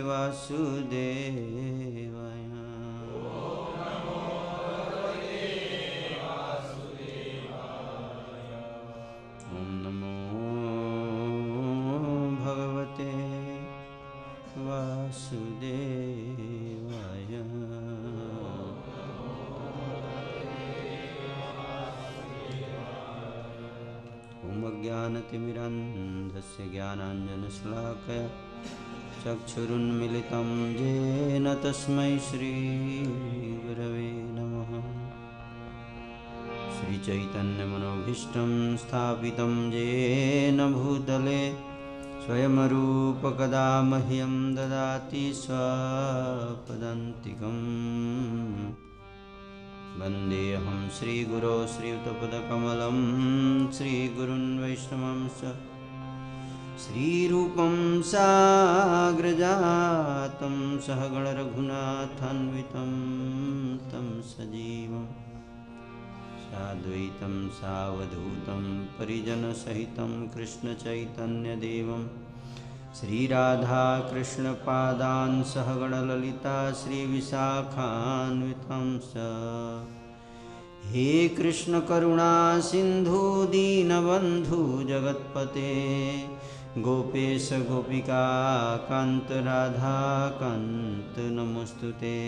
वासुदेवाय। ॐ नमो भगवते वासुदेवाय। ॐ अज्ञानतिमिरान्धस्य ज्ञानाञ्जनशलाकया चक्षुरुन्मिलितं येन तस्मै श्रीगुरवे नमः। श्रीचैतन्यमनोभीष्टं स्थापितं येन भूतले स्वयंरूपकदा मह्यं ददाति स्वपदान्तिकम्। वन्देऽहं श्रीगुरो श्रीयुतपदकमलं श्रीगुरुन् वैष्णवंश्च श्रीरूपं साग्रजातं सहगणरघुनाथान्वितं तं सजीवं साद्वैतं सावधूतं परिजनसहितं कृष्णचैतन्यदेवं श्रीराधाकृष्णपादान् सहगणललिता श्रीविशाखान्वितं च। हे कृष्ण करुणा सिन्धु दीनबन्धु जगत्पते गोपेश गोपिका कान्त राधा कान्त नमोस्तुते।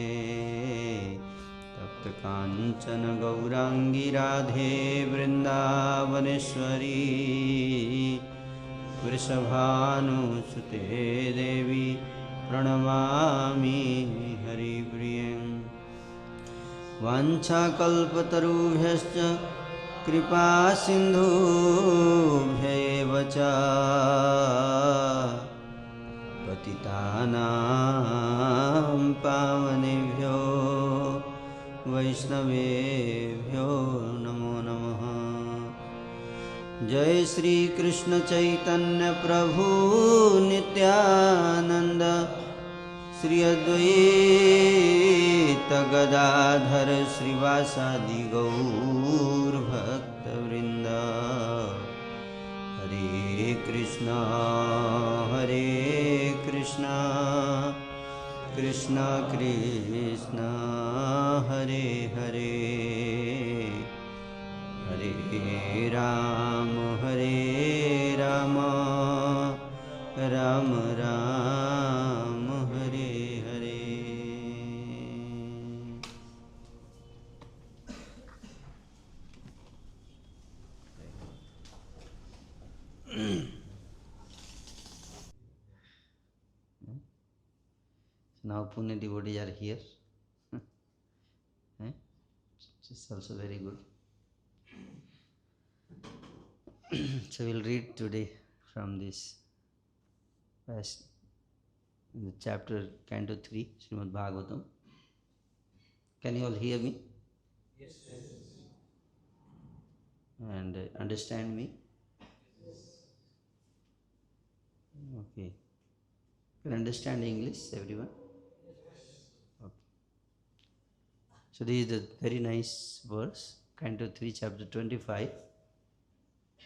तप्त काञ्चन गौरांगी राधे वृन्दावनेश्वरी वृषभानुसुते देवी प्रणमामि हरिप्रियं। वाञ्छाकल्पतरुभ्यश्च कृपा सिन्धुभ्यैव च पतितानां पावनेभ्यो वैष्णवेभ्यो नमो नमः। जय श्री कृष्ण चैतन्य प्रभु नित्यानंद श्री अद्वैत गदाधर श्रीवासादि गौर भक्तवृंद। हरे Krishna Krishna Krishna Hare Hare Hare Ram Ram Ram Hare Hare. Now Pune devotees are here. It's also very good. So we'll read today from this verse, the chapter Canto 3, Srimad Bhagavatam. Can you all hear me? Yes. And understand me? Yes. Okay. Can understand English, everyone? Okay. So this is the very nice verse, Canto 3, chapter 25.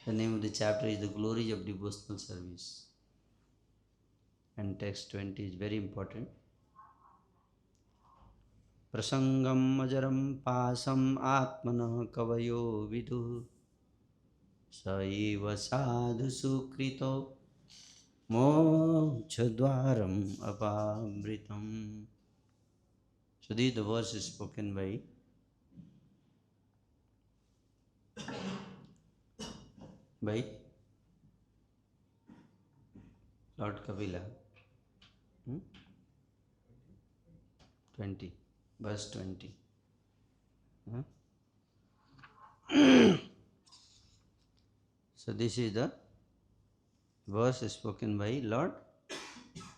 The name of the chapter is The Glories of Devotional Service. And text 20 is very important. Prasangam ajaram pasam atmana kavayo vidu saiva sadhu sukrito mokshadwaram apamritam. So this the verse is spoken by Lord Kapila. 20, verse 20. So this is the verse spoken by Lord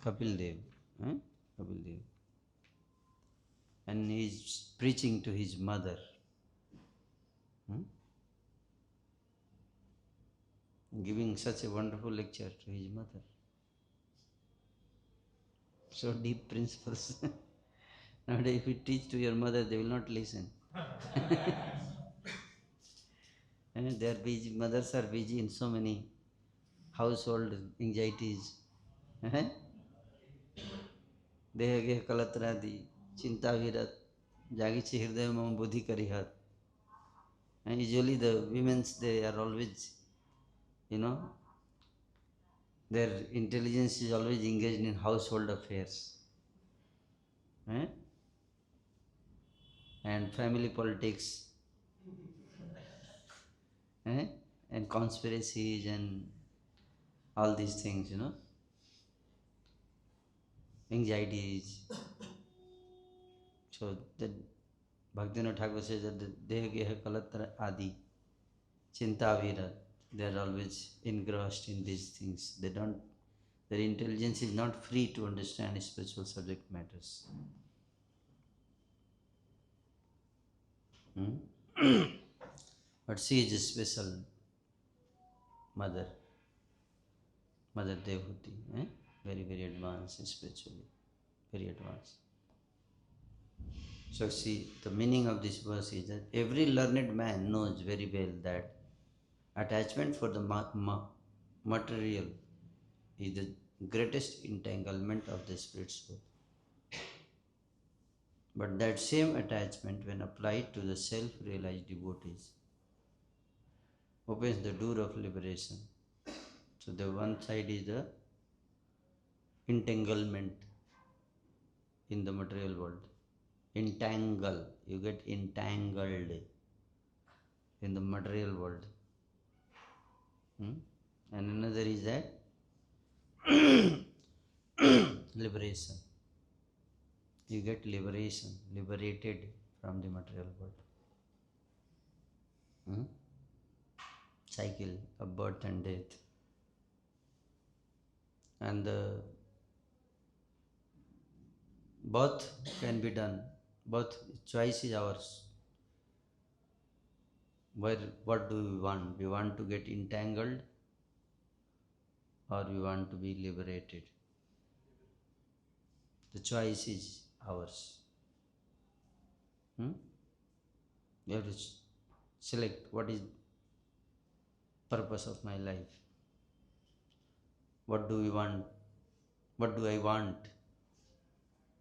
Kapil Dev. Kapil Dev. And he is preaching to his mother. Giving such a wonderful lecture to his mother. So deep principles. Nowadays, if you teach to your mother, they will not listen. And they are busy, mothers are busy in so many household anxieties. देह गेह कलत्रादि चिंता विरत जागीचे हृदय मम बुद्धि करिहत. And usually the women's, they are always, their intelligence is always engaged in household affairs, and family politics, and conspiracies and all these things, anxieties. So that Bhaktivinoda Thakur says that the Deha Geha Kalatra Adi Chinta Vira, they are always engrossed in these things. Their intelligence is not free to understand spiritual subject matters. But she is a special mother, Mother Devoti, very, very advanced spiritually, very advanced. So see, the meaning of this verse is that every learned man knows very well that attachment for the material is the greatest entanglement of the spirit soul. But that same attachment, when applied to the self-realized devotees, opens the door of liberation. So the one side is the entanglement in the material world. Entangle, you get entangled in the material world. And another is that liberation. You get liberation, liberated from the material world. Cycle of birth and death. And both can be done. Both choice is ours. What do we want? We want to get entangled or we want to be liberated. The choice is ours. You have to select what is purpose of my life. What do we want? What do I want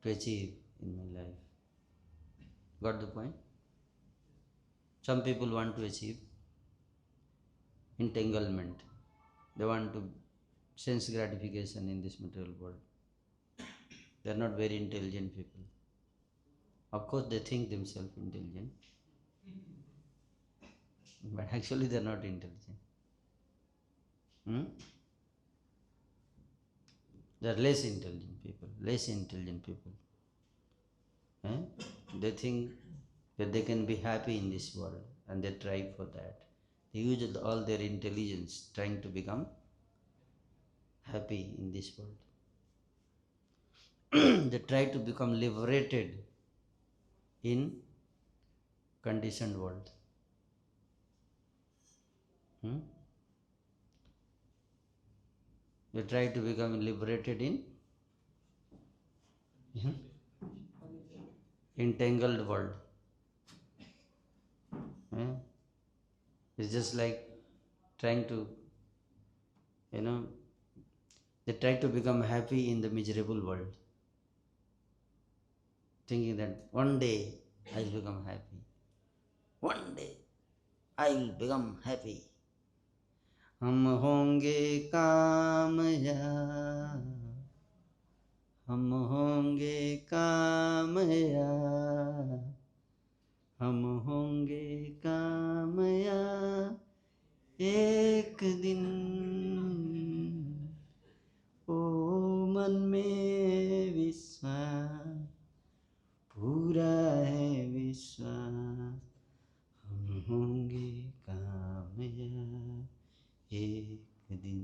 to achieve in my life? Got the point? Some people want to achieve entanglement. They want to sense gratification in this material world. They are not very intelligent people. Of course, they think themselves intelligent, but actually they are not intelligent. They are less intelligent people. They think that they can be happy in this world and they try for that. They use all their intelligence trying to become happy in this world. They try to become liberated in conditioned world. They try to become liberated in entangled world. It's just like trying to, they try to become happy in the miserable world, thinking that one day I'll become happy. One day I'll become happy. हम होंगे कामयाब, हम होंगे कामयाब, हम होंगे कामयाब एक दिन. ओ मन में विश्वास, पूरा है विश्वास, हम होंगे कामयाब एक दिन.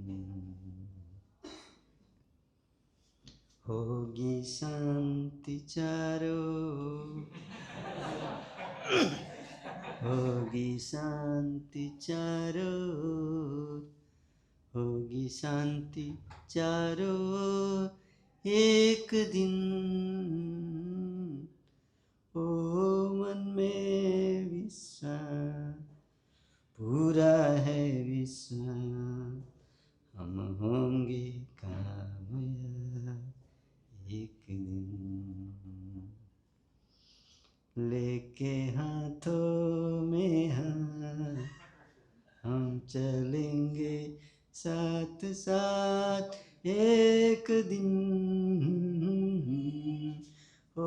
होगी शांति चारों, होगी शांति चारों, होगी शांति चारों एक दिन. ओ मन में विश्वास, पूरा है विश्वास, हम होंगे कामयाब एक दिन लेके हाथों में हम चलेंगे साथ साथ एक दिन। ओ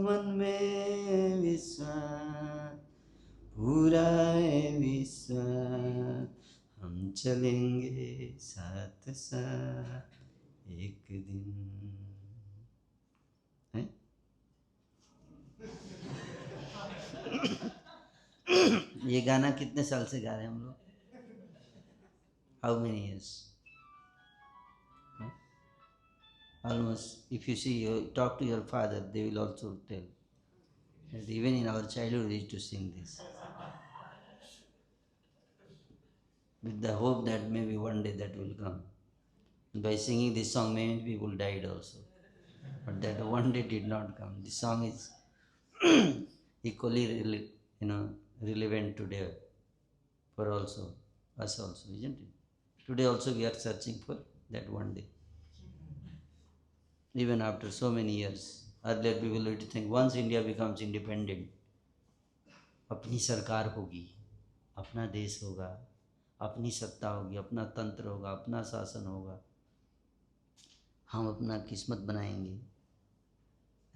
मन में विश्वास, पूरा है विश्वास, हम चलेंगे साथ साथ एक दिन। है? ये गाना कितने साल से गा रहे हैं हम लोग? How many years? Almost, if you see, you talk to your father, they will also tell that even in our childhood we used to sing this, with the hope that maybe one day that will come. By singing this song, many people died also, but that one day did not come. This song is equally, relevant today for also us also, isn't it? Today also we are searching for that one day. Even after so many years, earlier people used to think once India becomes independent, अपनी सरकार होगी, अपना देश होगा, अपनी सत्ता होगी, अपना तंत्र होगा, अपना शासन होगा, हम अपना किस्मत बनाएंगे,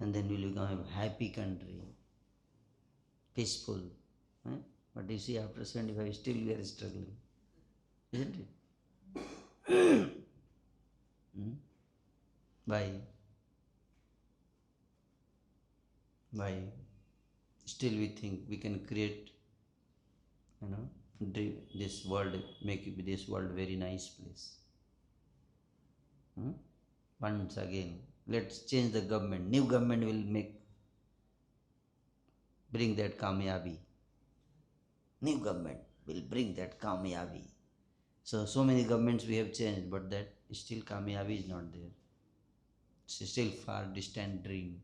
and then we'll become a happy country, peaceful. But you see, after 75, still we are struggling, isn't it? Why? Why? Still we think we can create, this world, make this world very nice place. Once again, let's change the government. New government will bring that kamyabi. New government will bring that kamyabi. So many governments we have changed, but that still kamyabi is not there. It's still far distant dream.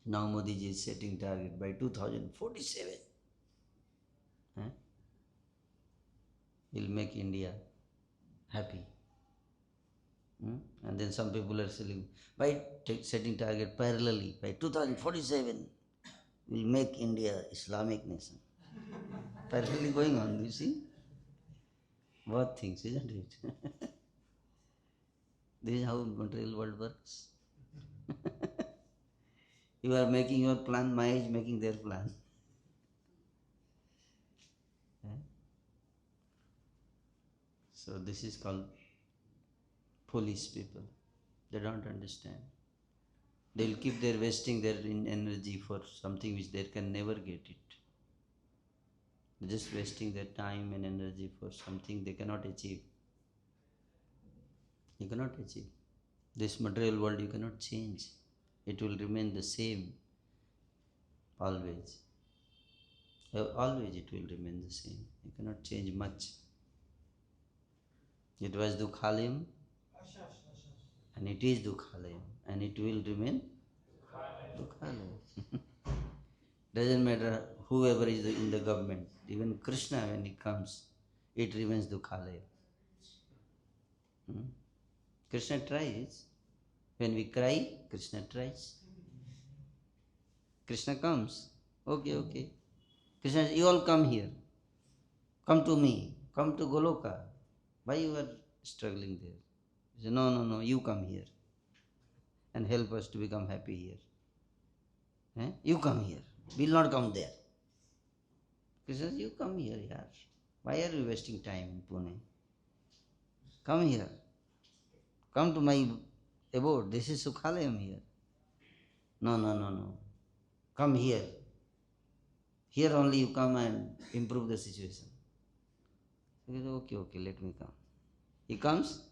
Now Modi ji is setting target by 2047. Will make India happy. And then some people are saying, by setting target parallelly, by 2047, will make India Islamic nation. Parallelly going on, you see? Both things, isn't it? This is how material world works. You are making your plan, Maya is making their plan. So this is called foolish people. They don't understand. They will keep their wasting their energy for something which they can never get it. They're just wasting their time and energy for something they cannot achieve. You cannot achieve. This material world you cannot change. It will remain the same always. Always it will remain the same. You cannot change much. It was Dukhalayam and it is Dukhalayam and it will remain Dukhalayam. Doesn't matter whoever is in the government, even Krishna when he comes, it remains Dukhalayam. Krishna tries. When we cry, Krishna tries. Krishna comes. Okay. Krishna says, you all come here. Come to me. Come to Goloka. Why you are struggling there? He says, no, you come here and help us to become happy here. You come here. We will not come there. Krishna says, you come here, yaar. Why are you wasting time in Pune? Come here. Come to my abode. This is Sukhalayam here. No. Come here. Here only you come and improve the situation. He says, okay, let me come. He comes.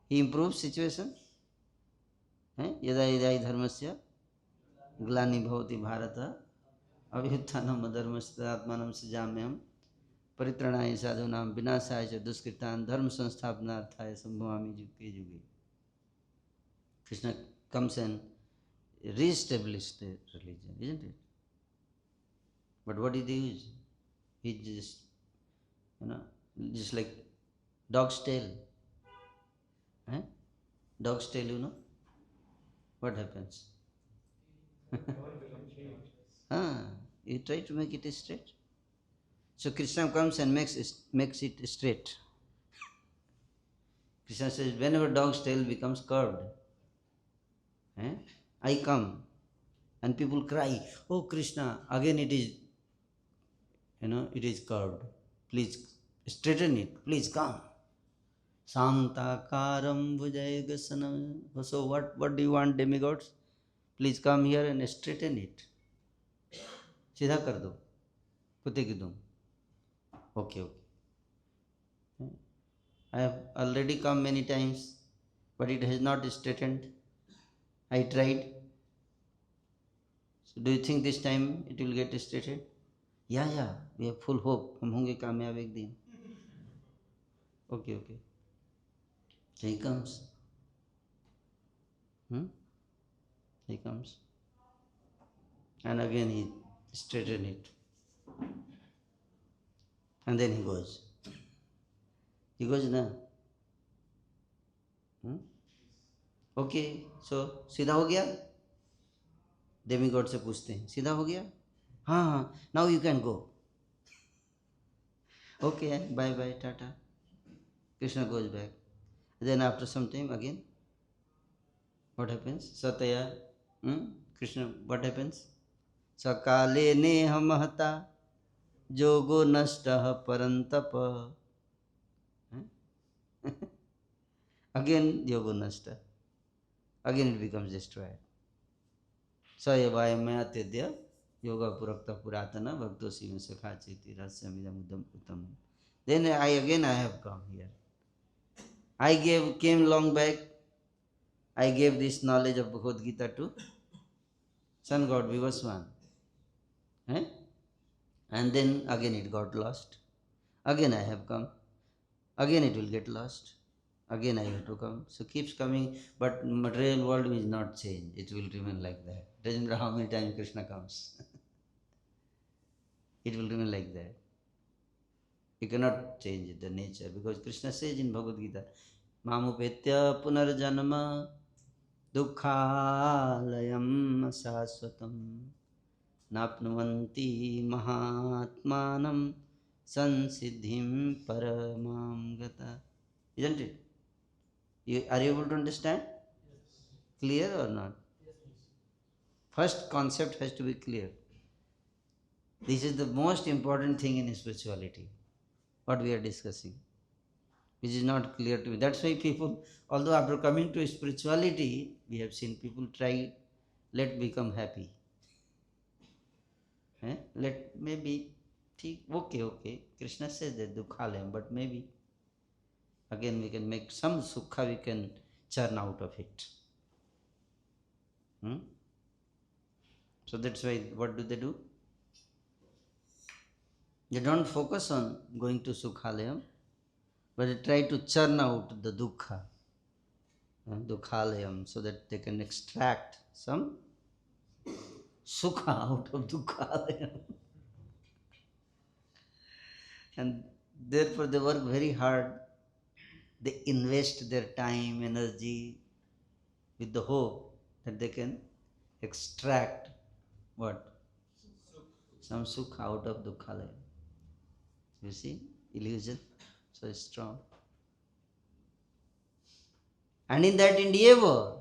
He improves situation. Yada yada dharmasya glani bhavati bharata abhyuttanam adharmasya atmanam sajamyam परित्रणाय साधूनां विनाशाय च दुष्कृतान् धर्म संस्थापनार्थाय संभवामि युगे युगे. Krishna comes and re-establishes the religion, isn't it? But what did he use? He just like dog's tail. Dog's tail, you know? What happens? Ah, you try to make it straight. So Krishna comes and makes it straight. Krishna says, whenever dog's tail becomes curved, I come and people cry, oh Krishna, again it is, it is curved. Please straighten it. Please come. Santakaram Vujayagasanam. So what do you want, demigods? Please come here and straighten it. सीधा कर दो कुत्ते की दुम. Okay. I have already come many times, but it has not straightened. I tried. So do you think this time it will get straightened? Yeah, we have full hope. हम होंगे कामयाब एक दिन. Okay. So he comes. He comes. And again he straighten it. And then he goes. He goes, na? Okay, so सीधा हो गया? Demigod से पूछते हैं, सीधा हो गया? हाँ, now you can go. Okay, bye, tata. Krishna goes back. Then after some time again, what happens? Satya, Krishna, what happens? Sakale neha mahata jogo nastah parantapa. Again yoga nasta. Again it becomes destroyed. Sayavayamaya tedya yoga purakta puratana bhaktosi sakha chiti rasyamidam udam uttam. Then I have come here. I came long back. I gave this knowledge of Bhagavad Gita to Sun God Vivaswan. And then again it got lost. Again I have come. Again it will get lost. Again I have to come. So keeps coming, but material world will not change. It will remain like that. Doesn't matter how many times Krishna comes. It will remain like that. You cannot change the nature, because Krishna says in Bhagavad Gita, Mamupetya punarjanama dukkhalayam asaswatam napnuvanti mahatmanam sansiddhim paramam gata. Isn't it? Are you able to understand? Yes. Clear or not? Yes. First concept has to be clear. This is the most important thing in spirituality, what we are discussing, which is not clear to me. That's why people, although after coming to spirituality, we have seen people try, let become happy. Let maybe, okay. Krishna says that dukhalayam, but maybe again we can make some sukha, we can churn out of it. So that's why, what do? They don't focus on going to Sukhalayam, but they try to churn out the dukkha, Dukhalayam, so that they can extract some sukha out of Dukhalayam. And therefore they work very hard. They invest their time, energy, with the hope that they can extract what? Some sukha out of Dukhalayam. You see, illusion so strong. And in that endeavor,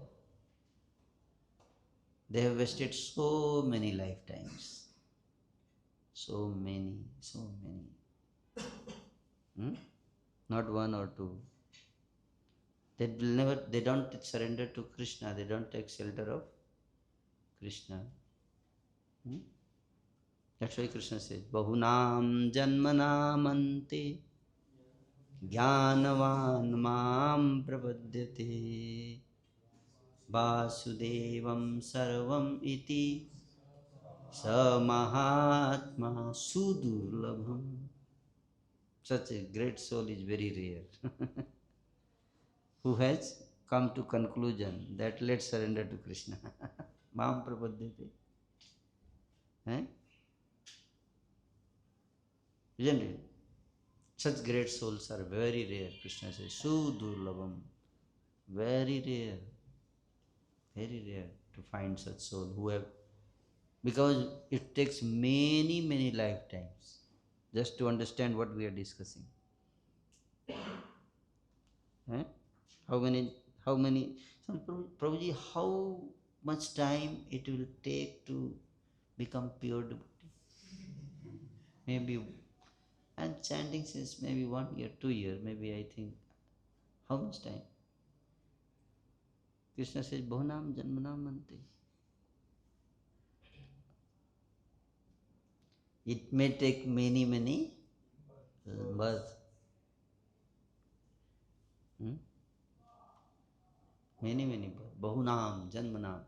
they have wasted so many lifetimes. So many. Not one or two. They don't surrender to Krishna, they don't take shelter of Krishna. That's why Krishna says, Bahunam janmanamante jnanavan mam prapadyate Vasudevam sarvam iti sa mahatma sudurlabham. Such a great soul is very rare. Who has come to conclusion that let's surrender to Krishna. Mam prapadyate. Isn't it? Such great souls are very rare. Krishna says, Sudurlabham. Very rare. Very rare to find such soul who have, because it takes many, many lifetimes just to understand what we are discussing. Eh? How many, so Prabhuji, how much time it will take to become pure devotee? Maybe, and chanting since maybe 1 year, 2 year, maybe I think. How much time? Krishna says, Bhavanam Janmanam Ante. It may take many, many births. Many, many births. Bahunam Janmanam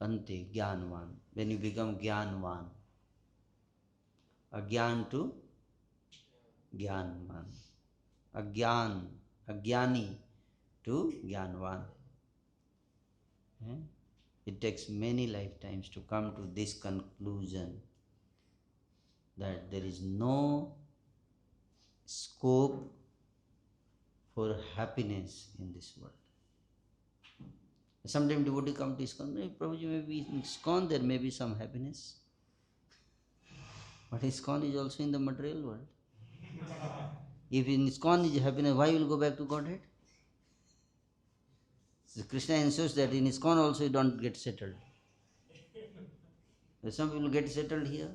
Ante Jnanvan. When you become Jnanvan. Agyan to Jnanvan. Agyan, Agyani to Jnanvan. It takes many lifetimes to come to this conclusion that there is no scope for happiness in this world. Sometimes devotee come to Iskcon, Prabhuji, maybe in Iskcon there may be some happiness. But Iskcon is also in the material world. If in Iskcon is happiness, why will go back to Godhead? So Krishna ensures that in Iskcon also you don't get settled. Some people get settled here.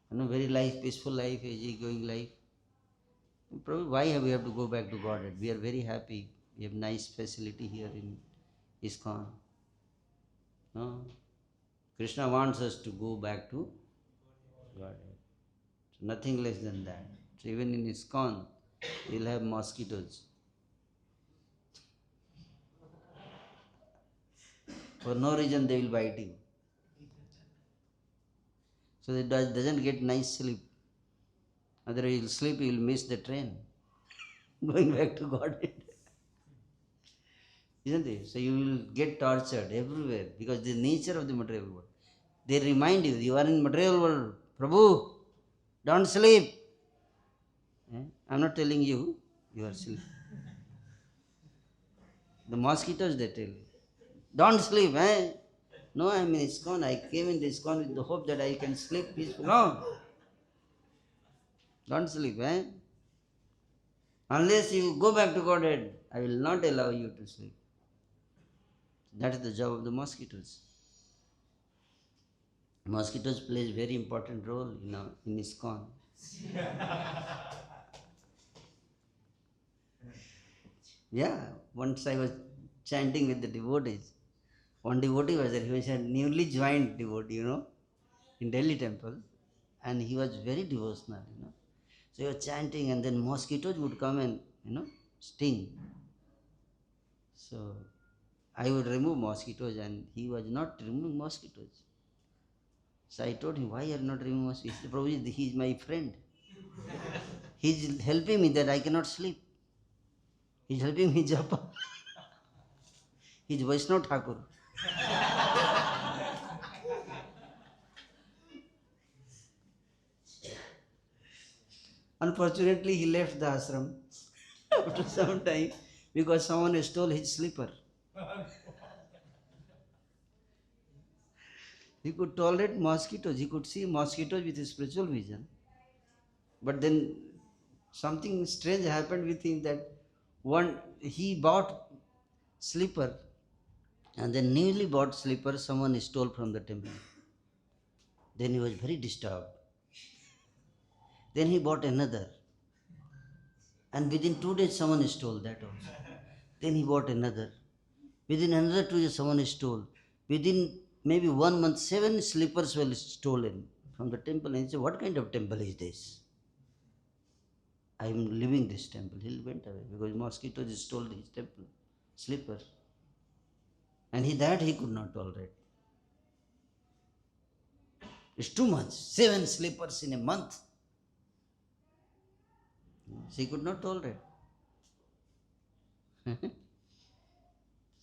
Very life, peaceful life, easy-going life. Probably why we have to go back to Godhead? We are very happy. We have nice facility here in Iskcon. No? Krishna wants us to go back to Godhead. So nothing less than that. So even in Iskcon, you'll have mosquitoes. For no reason they will bite you. So that doesn't get nice sleep. Otherwise you'll sleep, you'll miss the train. Going back to Godhead. Isn't it? So you will get tortured everywhere because the nature of the material world. They remind you, you are in material world. Prabhu, don't sleep. I'm not telling you, you are sleeping. The mosquitoes they tell you. Don't sleep, eh? No, I'm in Iskcon. I came in this Iskcon with the hope that I can sleep peacefully. No. Don't sleep, eh? Unless you go back to Godhead, I will not allow you to sleep. That is the job of the mosquitoes. Mosquitoes plays very important role in Iskcon. Yeah, once I was chanting with the devotees. One devotee was there. He was a newly joined devotee, in Delhi temple, and he was very devotional. So he was chanting, and then mosquitoes would come and sting. So I would remove mosquitoes, and he was not removing mosquitoes. So I told him, why are you not removing mosquitoes? He said, Prabhuji, he is my friend. He's helping me that I cannot sleep. He's helping me japa. He's Vaishnav Thakur. Unfortunately, he left the ashram after some time because someone stole his slipper. He could tolerate mosquitoes. He could see mosquitoes with his spiritual vision. But then something strange happened with him that he bought slipper, and the newly bought slipper someone stole from the temple. Then he was very disturbed. Then he bought another. And within 2 days someone stole that also. Then he bought another. Within another 2 days someone stole. Within maybe 1 month, 7 slippers were stolen from the temple. And he said, what kind of temple is this? I am leaving this temple. He went away because mosquitoes stole his temple slipper. And he could not tolerate. It's too much. 7 slippers in a month. So he could not tolerate. So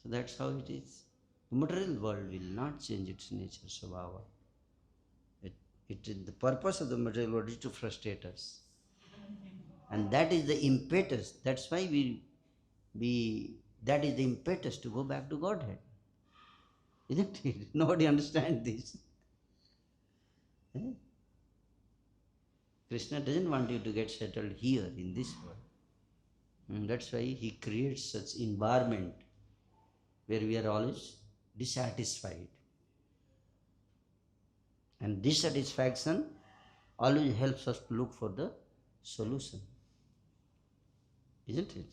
that's how it is. The material world will not change its nature, Svabhava. The purpose of the material world is to frustrate us. And that is the impetus. That's why we that is the impetus to go back to Godhead. Isn't it? Nobody understands this. Eh? Krishna doesn't want you to get settled here in this world. That's why he creates such environment where we are always dissatisfied. And dissatisfaction always helps us to look for the solution. Isn't it?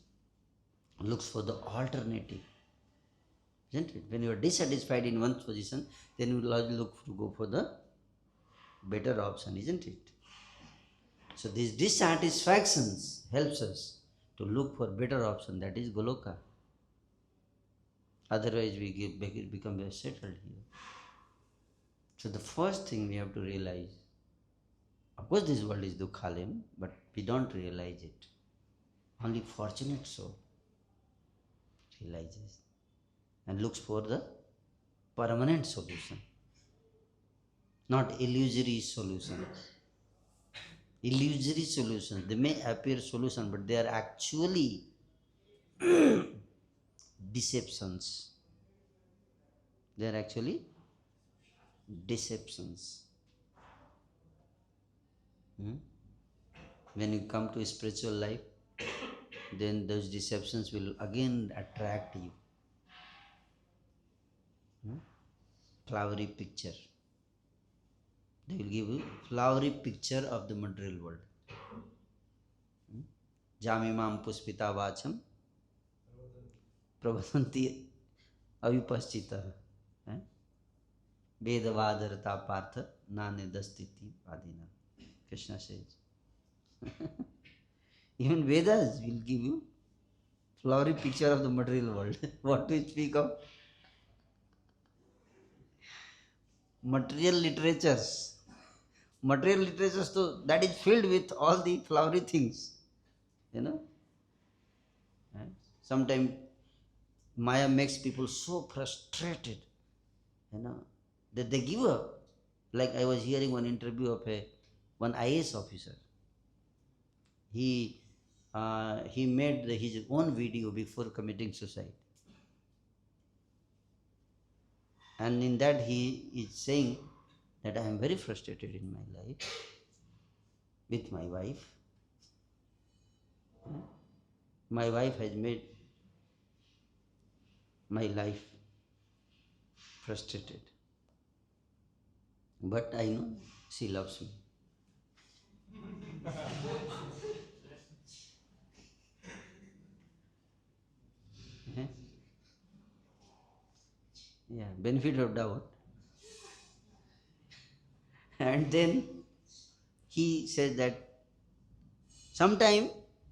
Looks for the alternative. Isn't it? When you are dissatisfied in one position, then you will always look to go for the better option, isn't it? So these dissatisfactions helps us to look for better option, that is Goloka. Otherwise we become very settled here. So the first thing we have to realize, of course this world is Dukhalayam, but we don't realize it. Only fortunate soul realizes and looks for the permanent solution, not illusory solutions. Illusory solutions, they may appear solution, but they are actually deceptions. They are actually deceptions. When you come to spiritual life, then those deceptions will again attract you. Flowery picture. They will give you flowery picture of the material world. Jamimam puspita vacham prabhasanti avipaschita. Vedavadarata partha nane dastiti vadina. Krishna says. Even Vedas will give you flowery picture of the material world. What to speak of material literatures? Material literatures, so that is filled with all the flowery things. Sometimes Maya makes people so frustrated, that they give up. Like I was hearing one interview of one IAS officer. He made his own video before committing suicide. And in that he is saying that I am very frustrated in my life with my wife. My wife has made my life frustrated. But I know she loves me. Yeah, benefit of doubt. And then he says that sometime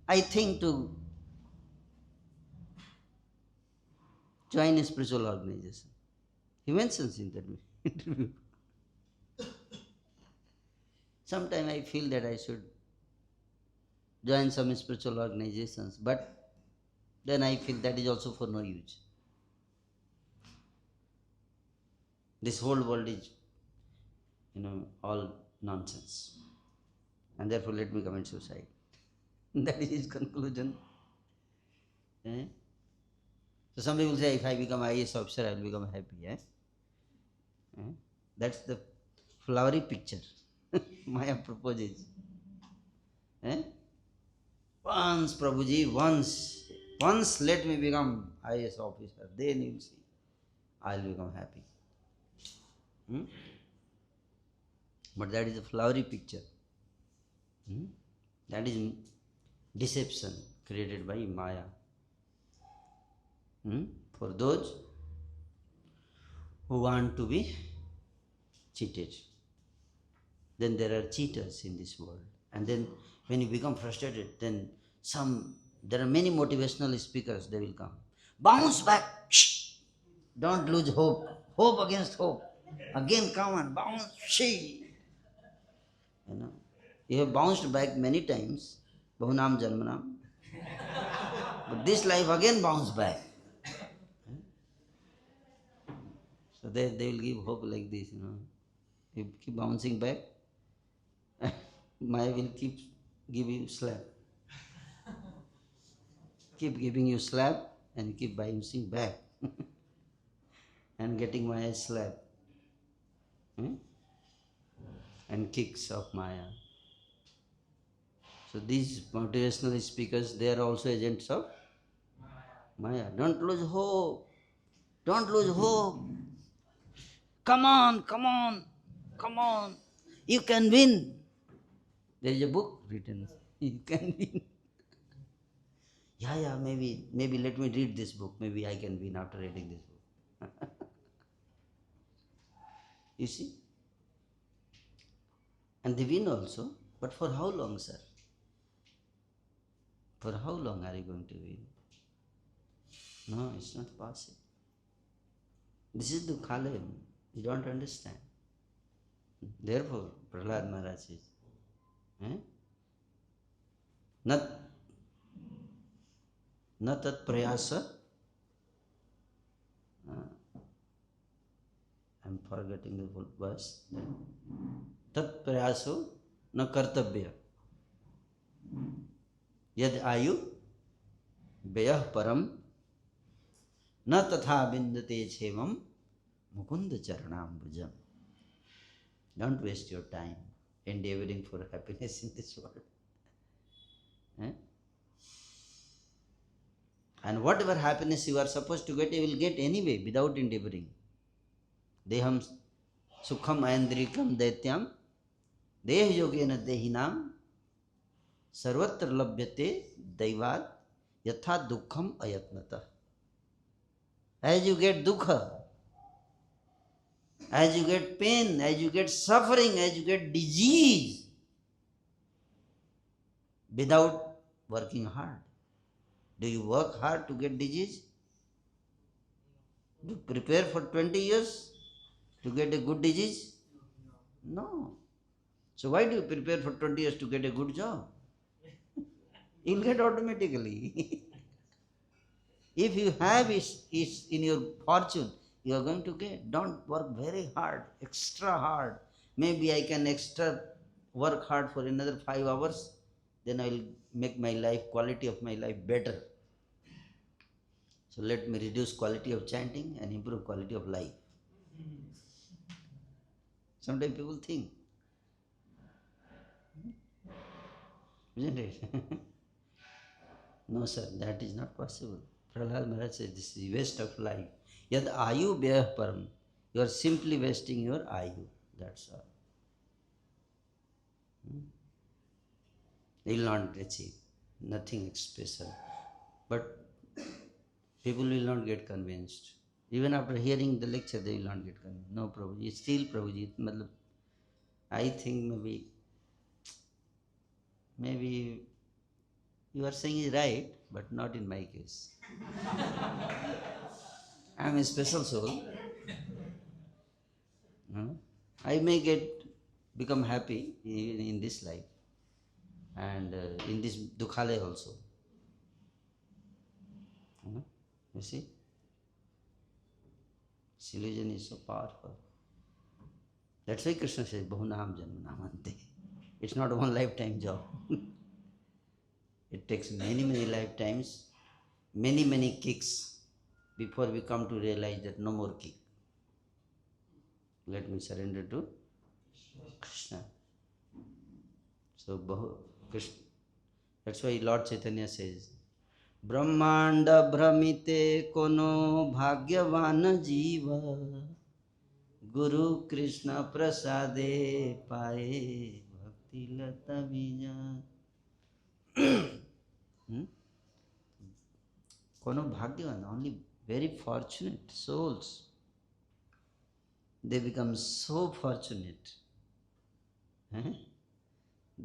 I think to join a spiritual organization. He mentions in that interview. Sometime I feel that I should join some spiritual organizations, but then I feel that is also for no use. This whole world is, all nonsense. And therefore let me commit suicide. That is his conclusion. So some people say, if I become IAS officer, I will become happy. That's the flowery picture Maya proposes. Once, Prabhuji, once let me become IAS officer, then you will see, I will become happy. But that is a flowery picture. That is deception created by Maya. For those who want to be cheated. Then there are cheaters in this world. And then when you become frustrated, then there are many motivational speakers, they will come. Bounce back! Shh. Don't lose hope. Hope against hope. Again come and bounce. Shh. You have bounced back many times. Bahunam Janmanam. But this life again bounce back. So they will give hope like this, You keep bouncing back, Maya will keep give you slap. keep giving you slap and keep bouncing back and getting Maya slap and kicks of Maya. So these motivational speakers, they are also agents of Maya. Don't lose hope. Don't lose hope. Come on, come on, come on. You can win. There is a book written. You can win. Yeah, maybe let me read this book. Maybe I can win after reading this book. You see? And they win also. But for how long, sir? For how long are you going to win? No, it's not possible. This is Dukhalem. You don't understand. Therefore, Prahlad Maharaj says, Nat tat prayasa. I'm forgetting the full verse. Tat prayaso na kartabya. Yad ayu vyah param na tatha bindate chevam mukunda charanam bhujam. Don't waste your time endeavoring for happiness in this world. And whatever happiness you are supposed to get, you will get anyway without endeavoring. Deham sukham ayandrikam daityam deh yogena dehinam sarvatra labhyate daivat yatha dukkham ayatnata. As you get dukkha, as you get pain, as you get suffering, as you get disease, without working hard. Do you work hard to get disease? Do you prepare for 20 years to get a good disease? No. So why do you prepare for 20 years to get a good job? You'll get automatically. If you have it in your fortune, you are going to get. Don't work very hard, extra hard. Maybe I can extra work hard for another 5 hours, then I will make my life, quality of my life better. So let me reduce quality of chanting and improve quality of life. Sometimes people think, isn't it? No, sir, that is not possible. Prahlad Maharaj says this is waste of life. Yad ayu vyah param. You are simply wasting your ayu. That's all. You will not achieve. Nothing special. But people will not get convinced. Even after hearing the lecture, they will not get convinced. No, Prabhuji. Still, Prabhuji. I think maybe you are saying is right, but not in my case. I am a special soul. I may become happy in this life and in this dukhale also. You see? This illusion is so powerful. That's why Krishna says, Bahunam Janmanamante. It's not one lifetime job. It takes many lifetimes, many kicks before we come to realize that no more kick. Let me surrender to Krishna. So, Krishna. That's why Lord Chaitanya says, Brahmanda Brahmite kono bhagyavan jiva Guru Krishna prasade pae bhakti lata bija. Kono bhagyavan, only very fortunate souls. They become so fortunate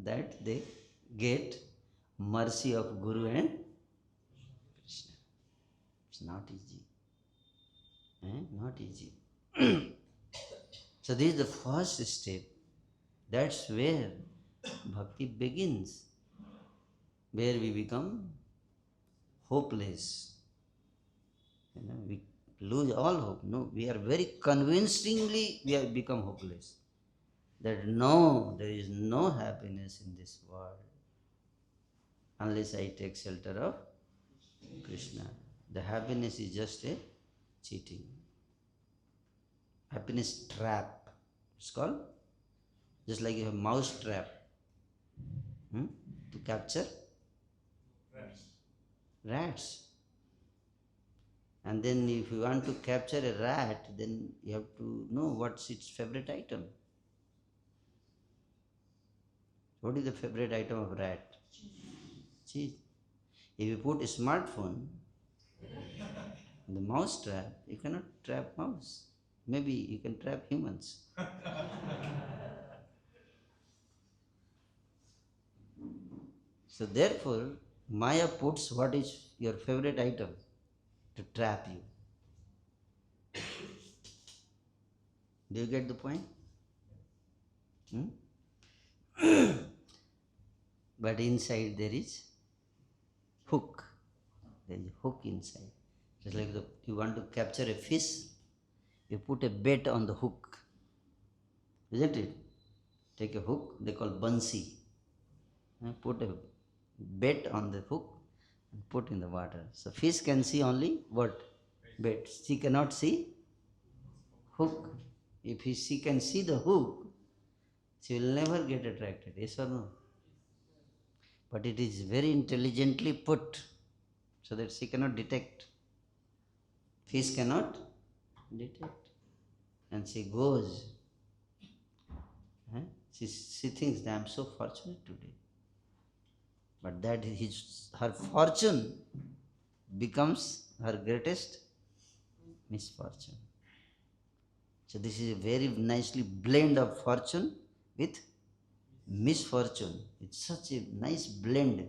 that they get mercy of Guru and Krishna. It's not easy. Not easy. So this is the first step. That's where bhakti begins, where we become hopeless. We lose all hope. No, we are very convincingly we have become hopeless. That no, there is no happiness in this world unless I take shelter of Krishna. The happiness is just a cheating. Happiness trap. It's called just like you have mouse trap to capture rats. And then if you want to capture a rat, then you have to know what's its favorite item. What is the favorite item of rat? Cheese. If you put a smartphone in the mouse trap, you cannot trap mouse. Maybe you can trap humans. So therefore, Maya puts what is your favorite item to trap you. Do you get the point? But inside there is hook. There is a hook inside. Just like you want to capture a fish, you put a bait on the hook. Isn't it? Take a hook, they call bansi. Put a bait on the hook and put in the water. So fish can see only what? Bait. She cannot see hook. If she can see the hook, she will never get attracted. Yes or no? But it is very intelligently put so that she cannot detect. Fish cannot detect. And she goes. She thinks that I am so fortunate today. But that her fortune becomes her greatest misfortune. So this is a very nicely blend of fortune with misfortune. It's such a nice blend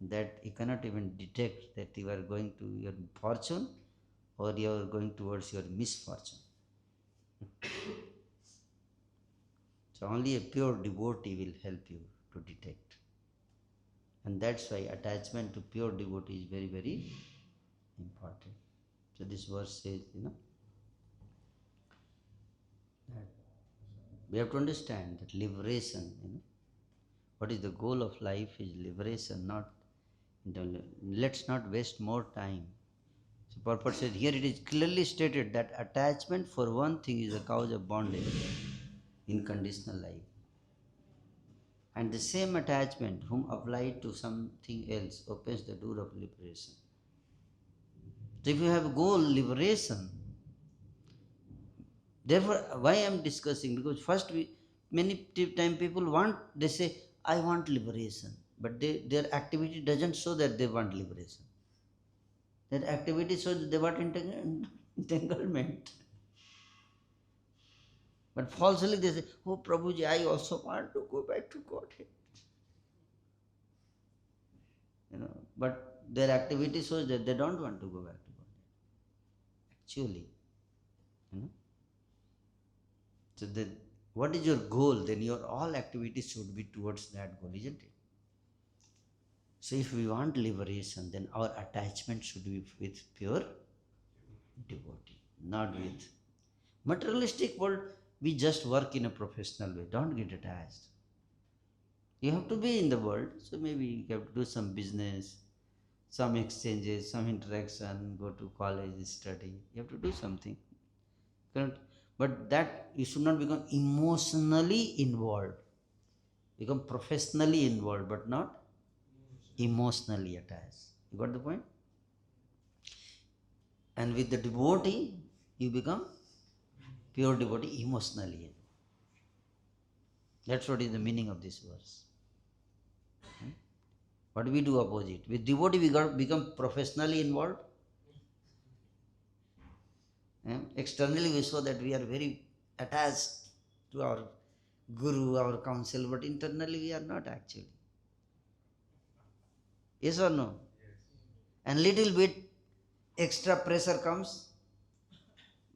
that you cannot even detect that you are going to your fortune or you are going towards your misfortune. So only a pure devotee will help you to detect. And that's why attachment to pure devotee is very, very important. So this verse says, that we have to understand that liberation, what is the goal of life is liberation, not, let's not waste more time. So purport says, here it is clearly stated that attachment for one thing is a cause of bondage in conditional life. And the same attachment, whom applied to something else, opens the door of liberation. So if you have a goal, liberation, therefore, why I am discussing? Because first, many time people they say, I want liberation. But their activity doesn't show that they want liberation. Their activity shows that they want entanglement. But falsely they say, oh Prabhuji, I also want to go back to Godhead. But their activity shows that they don't want to go back to Godhead. Actually. So then, what is your goal? Then your all activities should be towards that goal, isn't it? So if we want liberation, then our attachment should be with pure devotee, not with materialistic world. We just work in a professional way. Don't get attached. You have to be in the world, so maybe you have to do some business, some exchanges, some interaction, go to college, study. You have to do something. But that you should not become emotionally involved. Become professionally involved, but not emotionally attached. You got the point? And with the devotee, you become pure devotee emotionally. That's what is the meaning of this verse. What do we do opposite? With devotee, we got become professionally involved. Externally, we show that we are very attached to our guru, our counsel, but internally, we are not actually. Yes or no? Yes. And little bit extra pressure comes,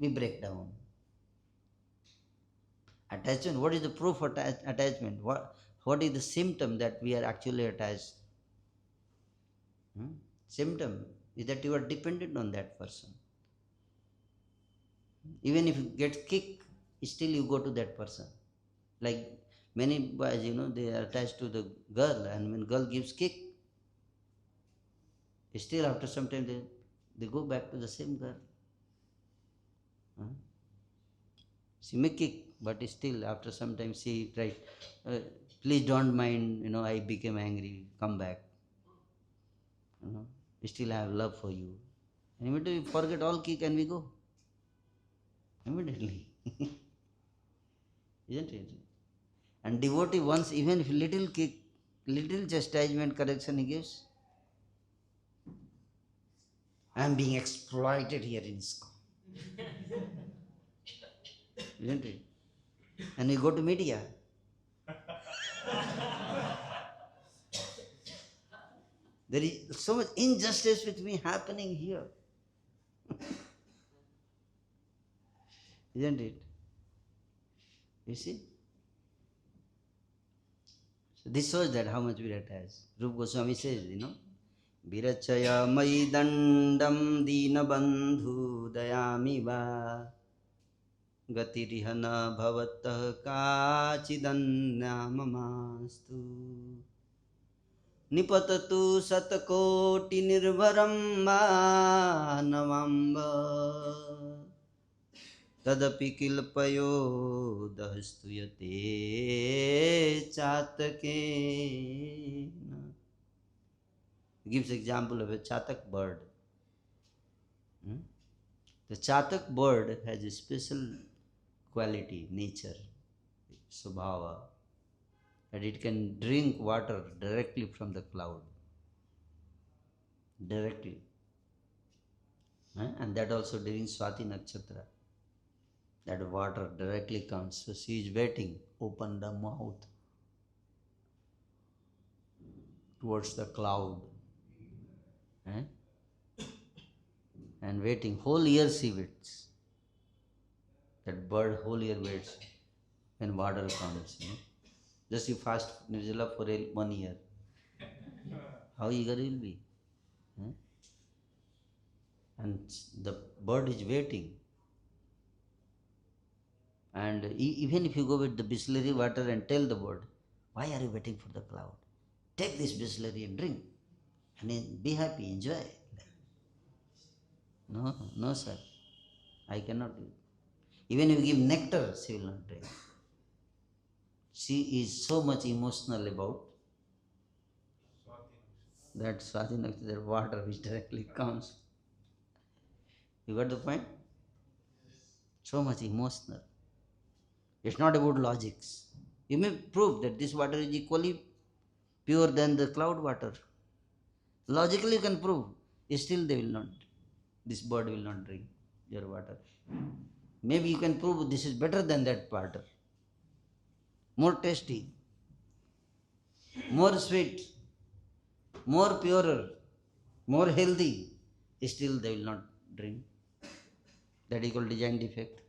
we break down. Attachment, what is the proof of attachment? What is the symptom that we are actually attached? Symptom is that you are dependent on that person. Even if you get kicked, still you go to that person. Like many boys, they are attached to the girl, and when girl gives kick, Still after some time they go back to the same girl. Huh? She may kick, but still after some time she right, please don't mind, I became angry, come back. Still I have love for you. And immediately we forget all kick and we go. Immediately. Isn't it? And devotee once even if little kick, little chastisement, correction he gives, I am being exploited here in Iskcon. Isn't it? And we go to media. There is so much injustice with me happening here. Isn't it? You see? So this shows that how much we are attached. Rupa Goswami says, Virachaya mai dandam dina bandhu dayami va gatirihana bhavatah kachidanya mamastu nipatatu satakoti nirvaram manavamba tadapi kilpayo dahastuyate chatakena. He gives example of a chatak bird. The chatak bird has a special quality, nature, subhava, that it can drink water directly from the cloud. Directly. And that also during Swati Nakshatra. That water directly comes. So she is waiting, open the mouth towards the cloud. And waiting. Whole year she waits. That bird whole year waits when water comes. Just you fast Nirjala for 1 year. How eager you will be. And the bird is waiting. And even if you go with the Bisleri water and tell the bird, why are you waiting for the cloud? Take this Bisleri and drink. And then be happy, enjoy. No sir. I cannot do it. Even if you give nectar, she will not drink. She is so much emotional about that Swati Nakshatra, that water which directly comes. You got the point? So much emotional. It's not about logics. You may prove that this water is equally pure than the cloud water. Logically you can prove. Still they will not. This bird will not drink your water. Maybe you can prove this is better than that water. More tasty, more sweet, more purer, more healthy. Still they will not drink. That is called design defect.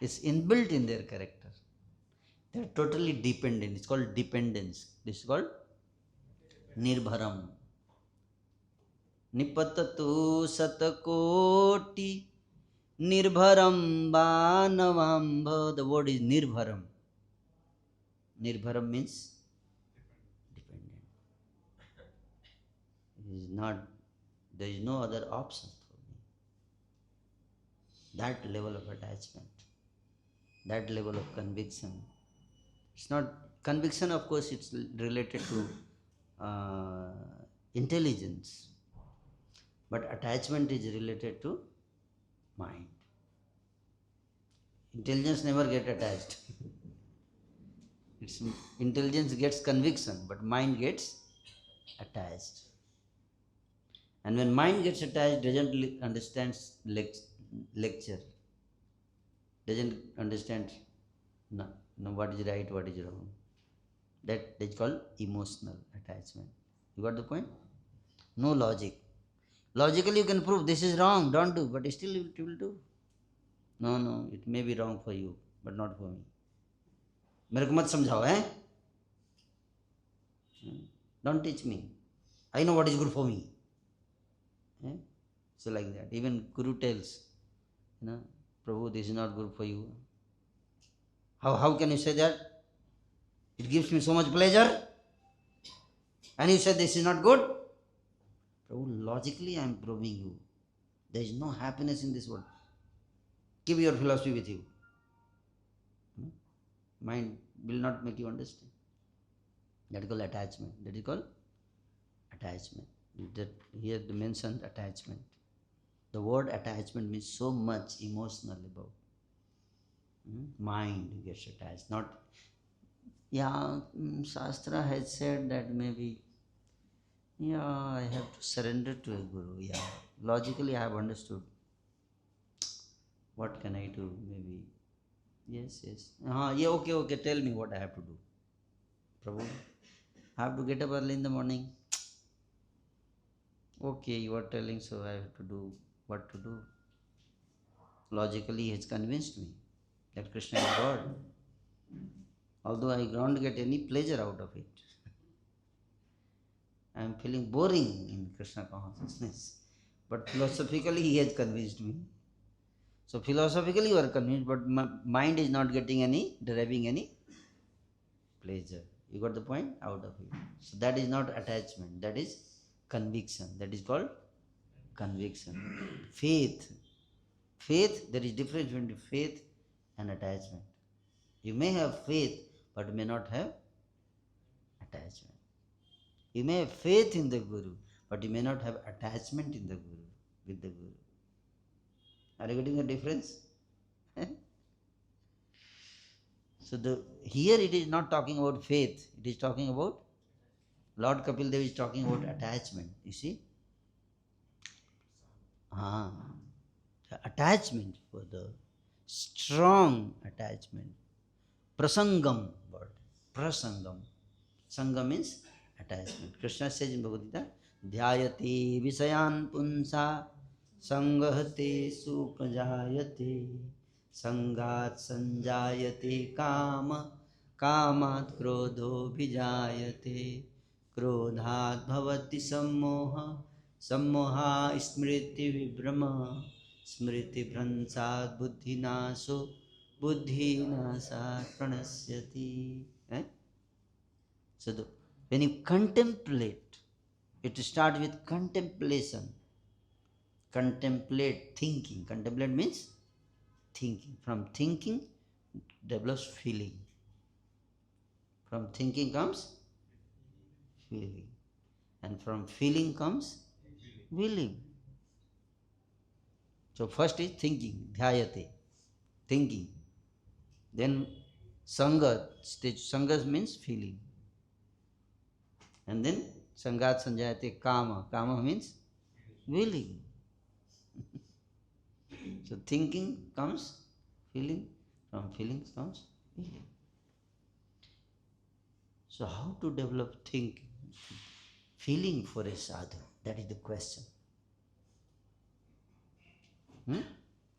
It's inbuilt in their character. They are totally dependent. It's called dependence. This is called nirbharam. Nipatatu satakoti nirbharam banavamba. The word is nirbharam. Nirbharam means dependent. It is not, there is no other option for me. That level of attachment, that level of conviction. It's not conviction, of course, it's related to intelligence. But attachment is related to mind. Intelligence never gets attached. Intelligence gets conviction, but mind gets attached. And when mind gets attached, doesn't understand lecture, doesn't understand what is right, what is wrong. That is called emotional attachment. You got the point? No logic. Logically you can prove this is wrong, don't do, but still you will do. No, it may be wrong for you, but not for me. मेरे को मत समझाओ, हैं? Don't teach me. I know what is good for me. So like that. Even Guru tells, Prabhu, this is not good for you. How can you say that? It gives me so much pleasure. And you say this is not good? Prabhu, logically I am proving you. There is no happiness in this world. Keep your philosophy with you. Mind will not make you understand. That is called attachment. That is called attachment. That here they mentioned attachment. The word attachment means so much emotional about. Mind gets attached. Not, Shastra has said that maybe, I have to surrender to a guru. Yeah, logically I have understood. What can I do? Maybe. Yes. Okay. Tell me what I have to do. Prabhu, I have to get up early in the morning. Okay, you are telling, so I have to do what to do. Logically, he has convinced me that Krishna is God. Although I don't get any pleasure out of it. I am feeling boring in Krishna consciousness. But philosophically, he has convinced me. So philosophically, you are convinced, but mind is not getting deriving any pleasure. You got the point out of it. So that is not attachment. That is conviction. That is called conviction. Faith. There is difference between faith and attachment. You may have faith, but may not have attachment. You may have faith in the Guru, but you may not have attachment in the Guru, with the Guru. Are you getting the difference? So here it is not talking about faith, it is talking about, Lord Kapil Dev is talking about attachment, you see? The attachment, for the strong attachment. Prasangam word. Prasangam. Sangam means attachment. Krishna says in Bhagavad Gita, Dhyayate visayan punsa sangahate supajayate sangat sanjayate kama kamat krodho vijayate krodhat bhavati sammoha sammoha smriti vibrama smriti भ्रंसात् बुद्धिनाशो बुद्धिनाशात् प्रणश्यति. So when you contemplate, it starts with contemplation. Contemplate, thinking. Contemplate means thinking. From thinking develops feeling. From thinking comes feeling. And from feeling comes willing. So first is thinking, dhyayate, thinking. Then sanga, sanga means feeling. And then sangat sanjayate kama. Kama means willing. So thinking comes feeling, from feelings comes willing. So how to develop thinking, feeling for a sadhu? That is the question.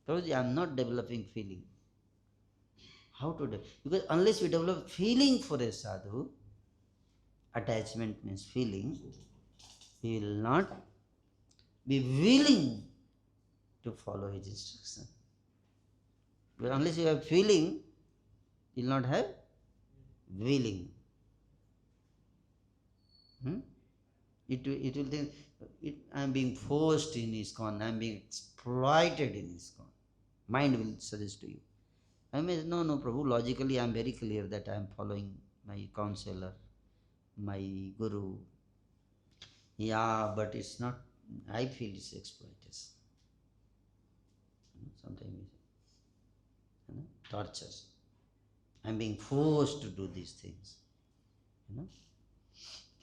Because I am not developing feeling. How to develop? Because unless we develop feeling for a sadhu, attachment means feeling, we will not be willing to follow his instruction. But unless you have feeling, you will not have willing. It will think, I am being forced in Iskcon, I am being exploited in Iskcon. Mind will suggest to you. I mean, no, Prabhu, logically I am very clear that I am following my counselor, my guru. Yeah, but it's not, I feel it's exploitation. Sometimes torture. I am being forced to do these things.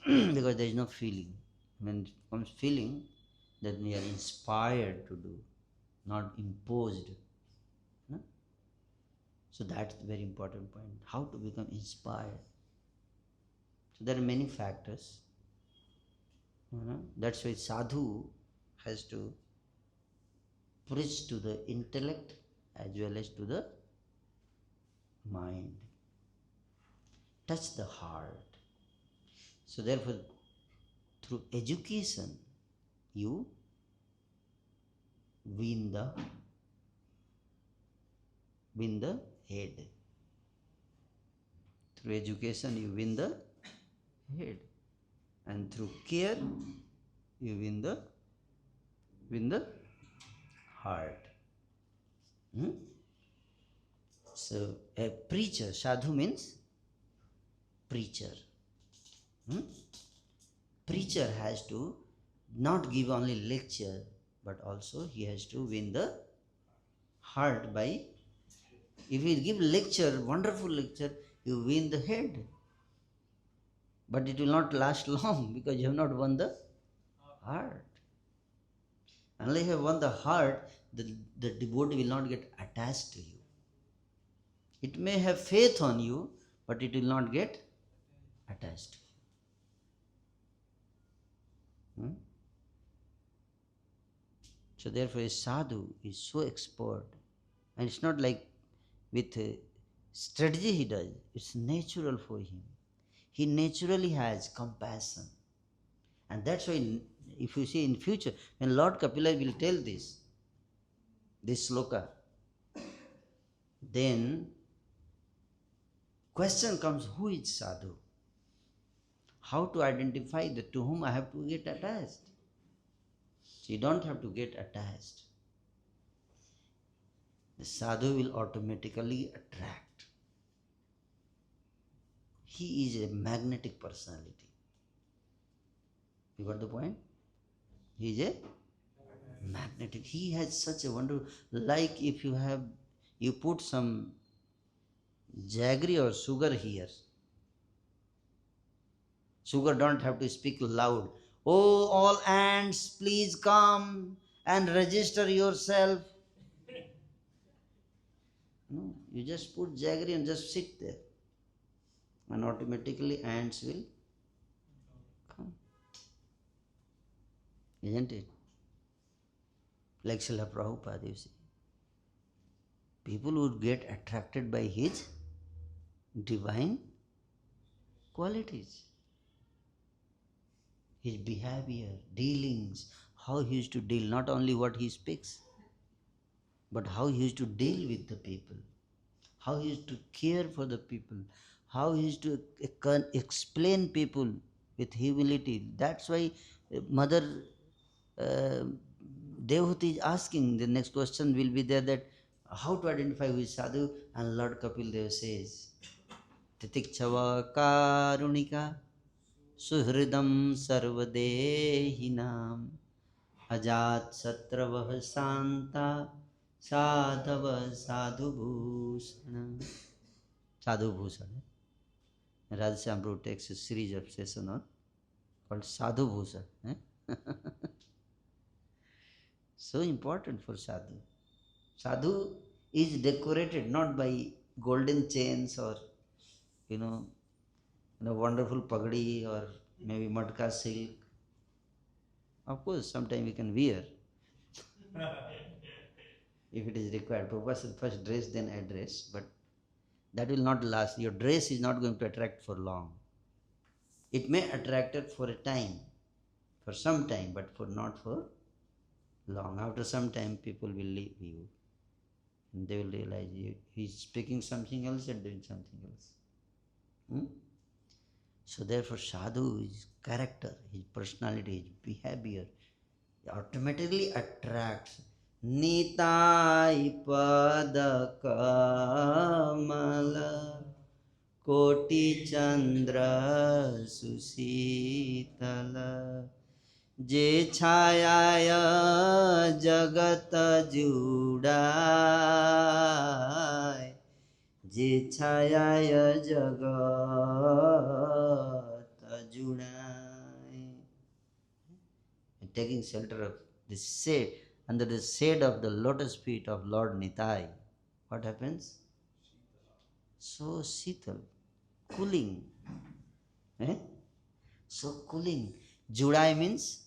Because there is no feeling. When it comes feeling, that we are inspired to do, not imposed. So that's the very important point. How to become inspired. So there are many factors. That's why sadhu has to preach to the intellect as well as to the mind. Touch the heart. So therefore, through education, you win the head. Through education, you win the head. And through care, you win the heart. Hmm? So a preacher, sadhu means preacher. Hmm? Preacher has to not give only lecture, but also he has to win the heart by, if you give lecture, wonderful lecture, you win the head. But it will not last long because you have not won the heart. Unless you have won the heart, the devotee will not get attached to you. It may have faith on you, but it will not get attached to you. Hmm? So therefore a sadhu is so expert. And it's not like with strategy he does. It's natural for him. He naturally has compassion. And that's why if you see in future, when Lord Kapila will tell this sloka, then question comes, who is sadhu? How to identify that to whom I have to get attached? So you don't have to get attached. The sadhu will automatically attract. He is a magnetic personality. You got the point? He is a magnetic. He has such a wonderful, like if you put some jaggery or sugar here. Sugar don't have to speak loud. Oh, all ants, please come and register yourself. No, you just put jaggery and just sit there. And automatically ants will come. Isn't it? Like Srila Prabhupada, you see. People would get attracted by his divine qualities. His behavior, dealings, how he used to deal, not only what he speaks, but how he used to deal with the people, how he used to care for the people, how he used to explain people with humility. That's why Mother uh, Devotee is asking, the next question will be there, that how to identify who is sadhu, and Lord Kapil Dev says, Titikchava Karunika Suhridam Sarvadehinam Ajat Satravaha Santa Sadhava Sadhu Bhusana. Sadhu Bhusana. Radha Prabhu takes a series of sessions on called Sadhu Bhusana. So important for sadhu. Sadhu is decorated not by golden chains or you know, wonderful pagadi or maybe matka silk. Of course, sometimes we can wear if it is required. Purpose first dress, then address, but that will not last. Your dress is not going to attract for long. It may attract it for a time, for some time, but for not for long. After some time, people will leave you, and they will realize he is speaking something else and doing something else. Hmm? So therefore, sadhu, his character, his personality, his behavior, automatically attracts. Nitai pada kamala koti chandra susitala je chhayaya jagat judai je chhayaya jagat judai. Taking shelter of the shade, under the shade of the lotus feet of Lord Nitai, what happens? So Sital, cooling. Eh? So cooling. Judai means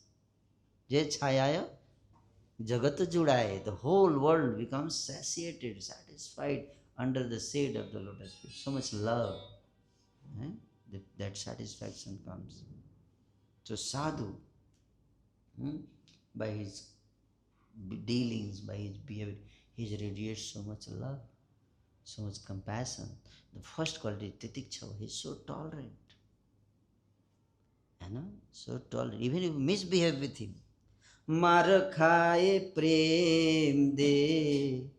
Je Chhayaya Jagat Judai. The whole world becomes satiated, satisfied under the shade of the lotus feet. So much love. Eh? That satisfaction comes. So sadhu, by his dealings, by his behavior, he radiates so much love, so much compassion. The first quality, titikchava, he is so tolerant. So tolerant. Even if you misbehave with him, मार खाए प्रेम दे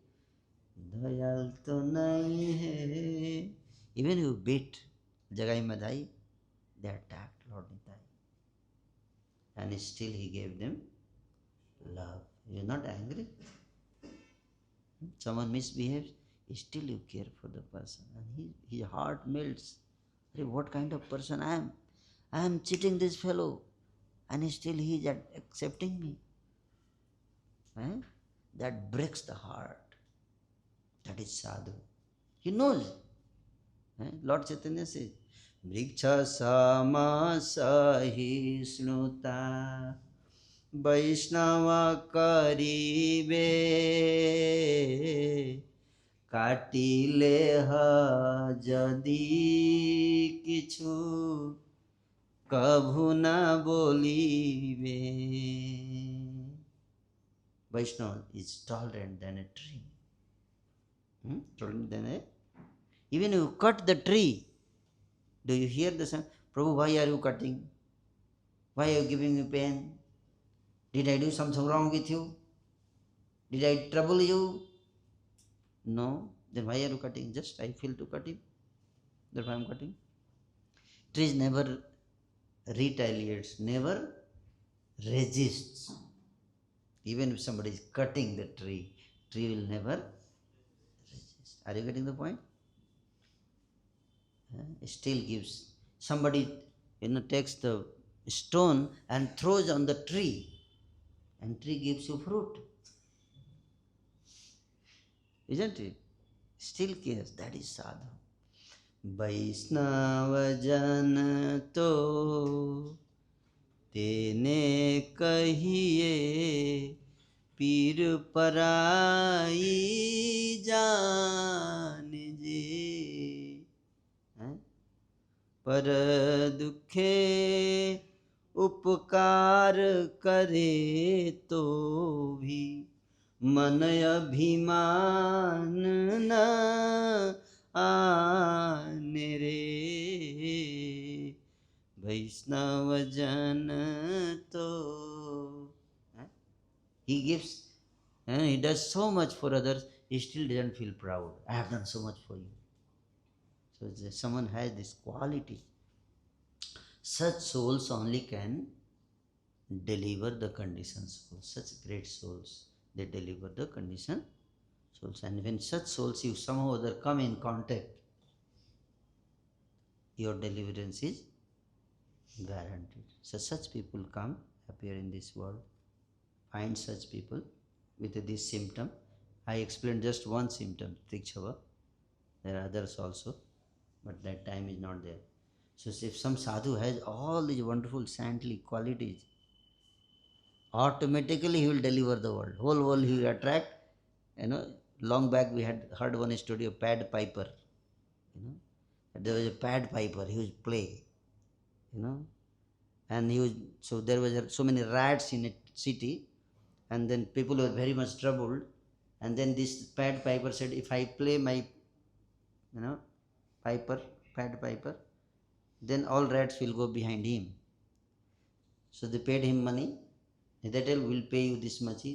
दयाल तो नहीं है. Even you beat Jagai Madhai, they attacked Lord Nitai. And still he gave them love. You are not angry. Someone misbehaves, still you care for the person. And his heart melts. What kind of person I am? I am cheating this fellow. And still he is accepting me. That breaks the heart. That is sadhu. He knows. Lord Chaitanya says, Vriksha sama sahisnuta Vaishnava karibe Katile ha jadi kichu Kabhu na bolibe. Vaishnava is tolerant than a tree. Tolerant than a. Even you cut the tree, do you hear the sound? Prabhu, why are you cutting? Why are you giving me pain? Did I do something wrong with you? Did I trouble you? No. Then why are you cutting? Just I feel to cut him. That's why I am cutting. Trees never retaliates, never resists. Even if somebody is cutting the tree will never resist. Are you getting the point? Still gives. Somebody takes the stone and throws on the tree, and tree gives you fruit. Isn't it? Still cares. That is sadhu. Vaishnava jan to tene kahiye pir parai jaan je. पर दुखे उपकार करे तो भी मन अभिमान न आने रे वैष्णव जन तो. He gives, he does so much for others, he still doesn't feel proud. I have done so much for you. So someone has this quality. Such souls only can deliver the conditioned souls. Such great souls, they deliver the conditioned souls. And when such souls you somehow or other come in contact, your deliverance is guaranteed. So such people come, appear in this world. Find such people with this symptom. I explained just one symptom, Trikshava. There are others also, but that time is not there. So if some sadhu has all these wonderful saintly qualities, automatically he will deliver the world. Whole world he will attract. Long back we had heard one story of Pad Piper. There was a Pad Piper, he would play. And so there was so many rats in a city, and then people were very much troubled. And then this Pad Piper said, if I play my, Pad Piper, then all rats will go behind him. So they paid him money. They tell, we'll pay you this much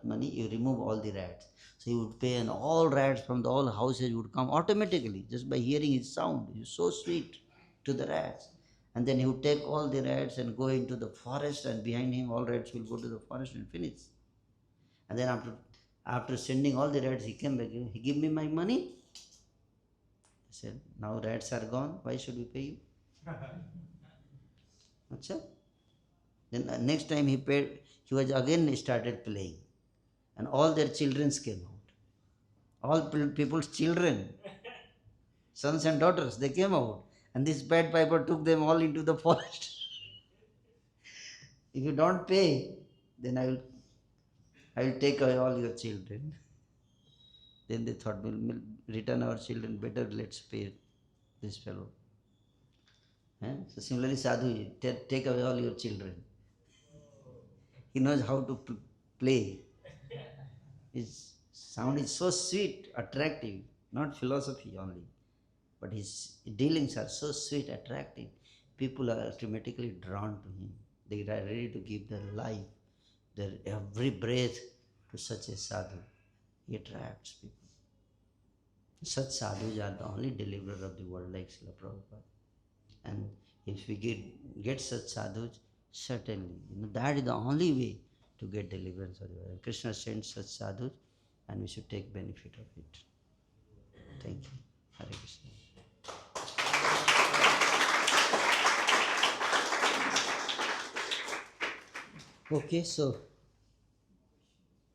money, you remove all the rats. So he would pay, and all rats from all houses would come automatically just by hearing his sound. He was so sweet to the rats. And then he would take all the rats and go into the forest, and behind him all rats will go to the forest and finish. And then after sending all the rats, he came back. He gave me my money. I said, now rats are gone, why should we pay you? Achha? Then next time he paid, he was again started playing. And all their children came out. All people's children, sons and daughters, they came out. And this Pad Piper took them all into the forest. If you don't pay, then I will take away all your children. Then they thought, we'll return our children, better let's pay this fellow. So similarly, sadhu, take away all your children. He knows how to play. His sound is so sweet, attractive, not philosophy only, but his dealings are so sweet, attractive. people are automatically drawn to him. They are ready to give their life, their every breath to such a sadhu. He attracts people. Such sadhus are the only deliverer of the world, like Srila Prabhupada. And if we get such sadhus, certainly, that is the only way to get deliverance of the world. Krishna sends such sadhus, and we should take benefit of it. Thank you. Hare Krishna. Okay, so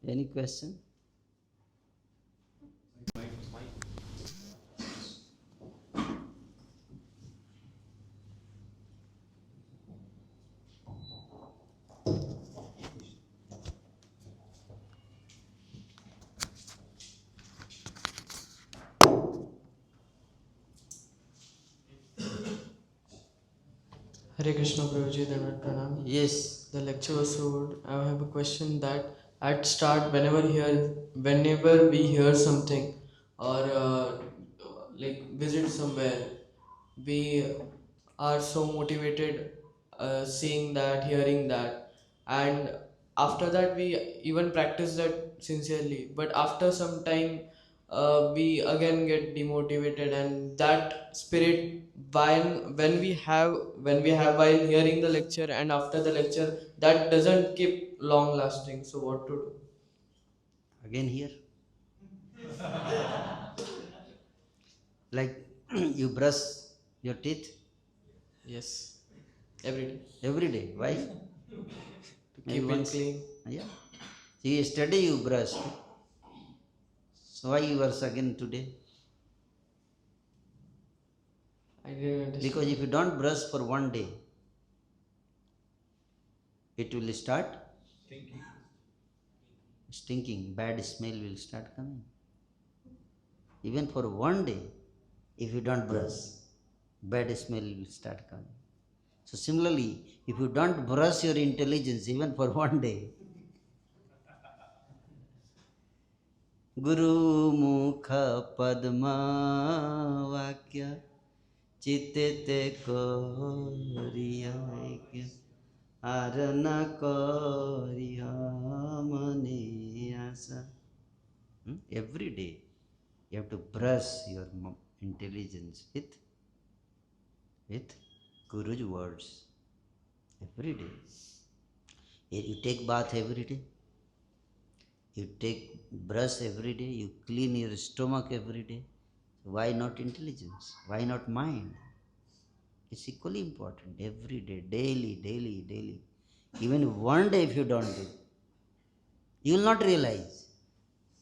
any question? Hare Krishna Prabhuji, Dandavat Pranam. Yes. The lecture was so good. I have a question that at start, whenever we hear something or like visit somewhere, we are so motivated seeing that, hearing that, and after that we even practice that sincerely. But after some time, we again get demotivated, and that spirit when we have while hearing the lecture and after the lecture, that doesn't keep long lasting. So what to do? Again here. Like you brush your teeth Yes, every day every day. Why? to Maybe keep it once. clean. Yeah. See, yesterday you brushed. So why you brush again today? I didn't understand. Because if you don't brush for one day, it will start stinking. Bad smell will start coming. Even for one day, if you don't brush, bad smell will start coming. So similarly, if you don't brush your intelligence even for one day, Guru Mukha Padma Vakya Chittete Koriya Arana Koriya Mane Asa. Every day you have to brush your intelligence with Guru's words. Every day. You take bath every day. You take brush every day. You clean your stomach every day. So why not intelligence? Why not mind? It's equally important. Every day, daily, daily, daily. Even one day if you don't do, you will not realize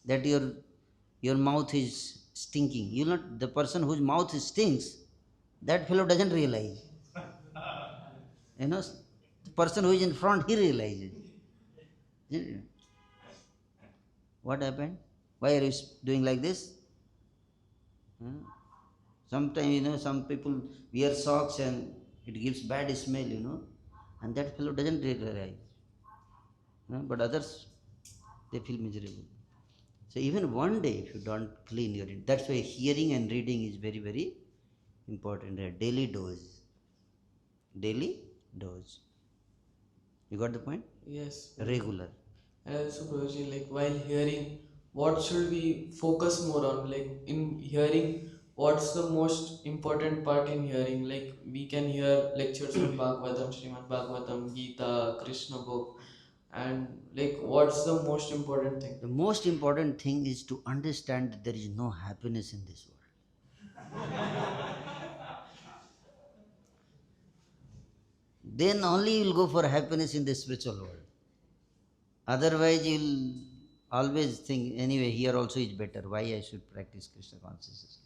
that your mouth is stinking. You will not. The person whose mouth stinks, that fellow doesn't realize. The person who is in front, he realizes. What happened? Why are you doing like this? Sometimes, some people wear socks and it gives bad smell, and that fellow doesn't realize. But others, they feel miserable. So even one day, if you don't clean your, that's why hearing and reading is very, very important. A daily dose. Daily dose. You got the point? Yes. Regular. And also, Prabhuji, like while hearing, what should we focus more on? Like in hearing, what's the most important part in hearing? Like we can hear lectures on Bhagavatam, Srimad Bhagavatam, Gita, Krishna book, and like what's the most important thing? The most important thing is to understand that there is no happiness in this world. Then only you will go for happiness in the spiritual world. Otherwise, you will always think, anyway, here also is better. Why I should practice Krishna consciousness?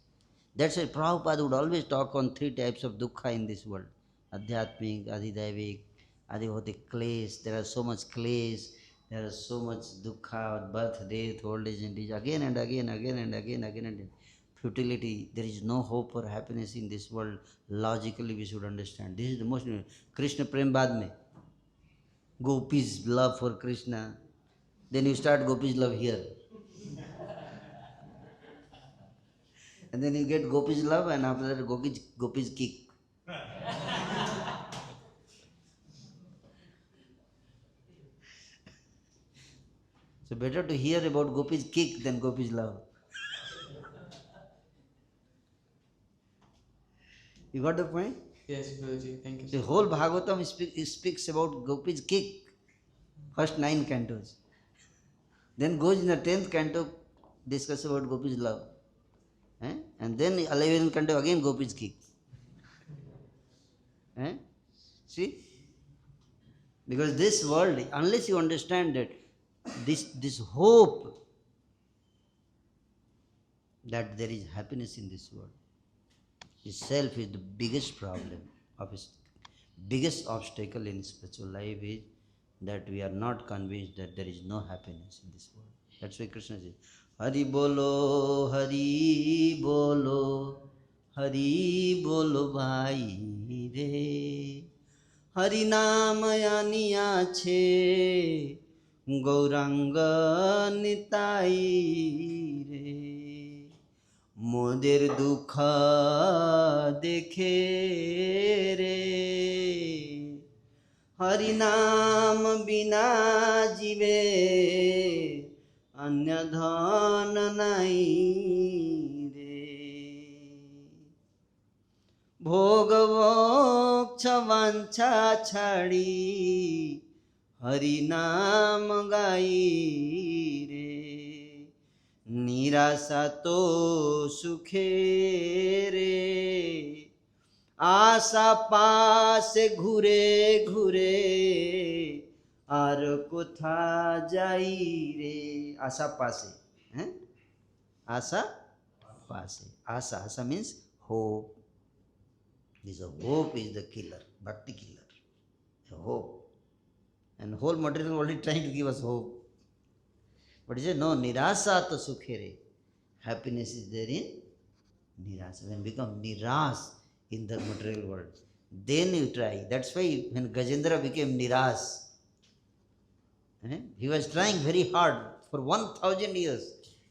That's why Prabhupada would always talk on three types of dukkha in this world. Adhyatmic, Adhidaivik, Adhibhautik, clays. There are so much clays. There is so much dukkha, birth, death, old age, and age. Again and again, again and again, again and again. Futility. There is no hope for happiness in this world. Logically, we should understand. This is the most. Krishna Prem Baad mein. Gopis love for Krishna. Then you start Gopis love here. And then you get Gopis love, and after that Gopis kick. So better to hear about Gopi's kick than Gopi's love. You got the point? Yes, Guruji, thank you The so whole much. Bhagavatam speaks about Gopi's kick, first 9 cantos. Then goes in the 10th canto, discuss about Gopi's love. And then 11th canto again Gopi's kick. See? Because this world, unless you understand that this hope that there is happiness in this world, itself is the biggest problem of his biggest obstacle in spiritual life is that we are not convinced that there is no happiness in this world. That's why Krishna says, Hari bolo, Hari bolo, Hari bolo bhai re. Hari namayani ache, Gauranga nitai re. মোদের দুঃখ দেখে রে হরি নাম বিনা জীবে অন্য ধন নাই রে ভোগ মোক্ষ বাঞ্ছা ছাড়ি হরি নাম গাই রে নিরাশা তো সুখে রে আশা পাশে ঘুরে ঘুরে আর কোথা যাই রে আশা পাশে আশা পাশে আশা means hope. This hope is the killer, bhakti killer. A hope. And whole material world is trying to give us hope. But he said, no, nirasa to sukhere. Happiness is there in nirasa. When you become niras in the material world, then you try. That's why when Gajendra became niras, he was trying very hard. For 1000 years,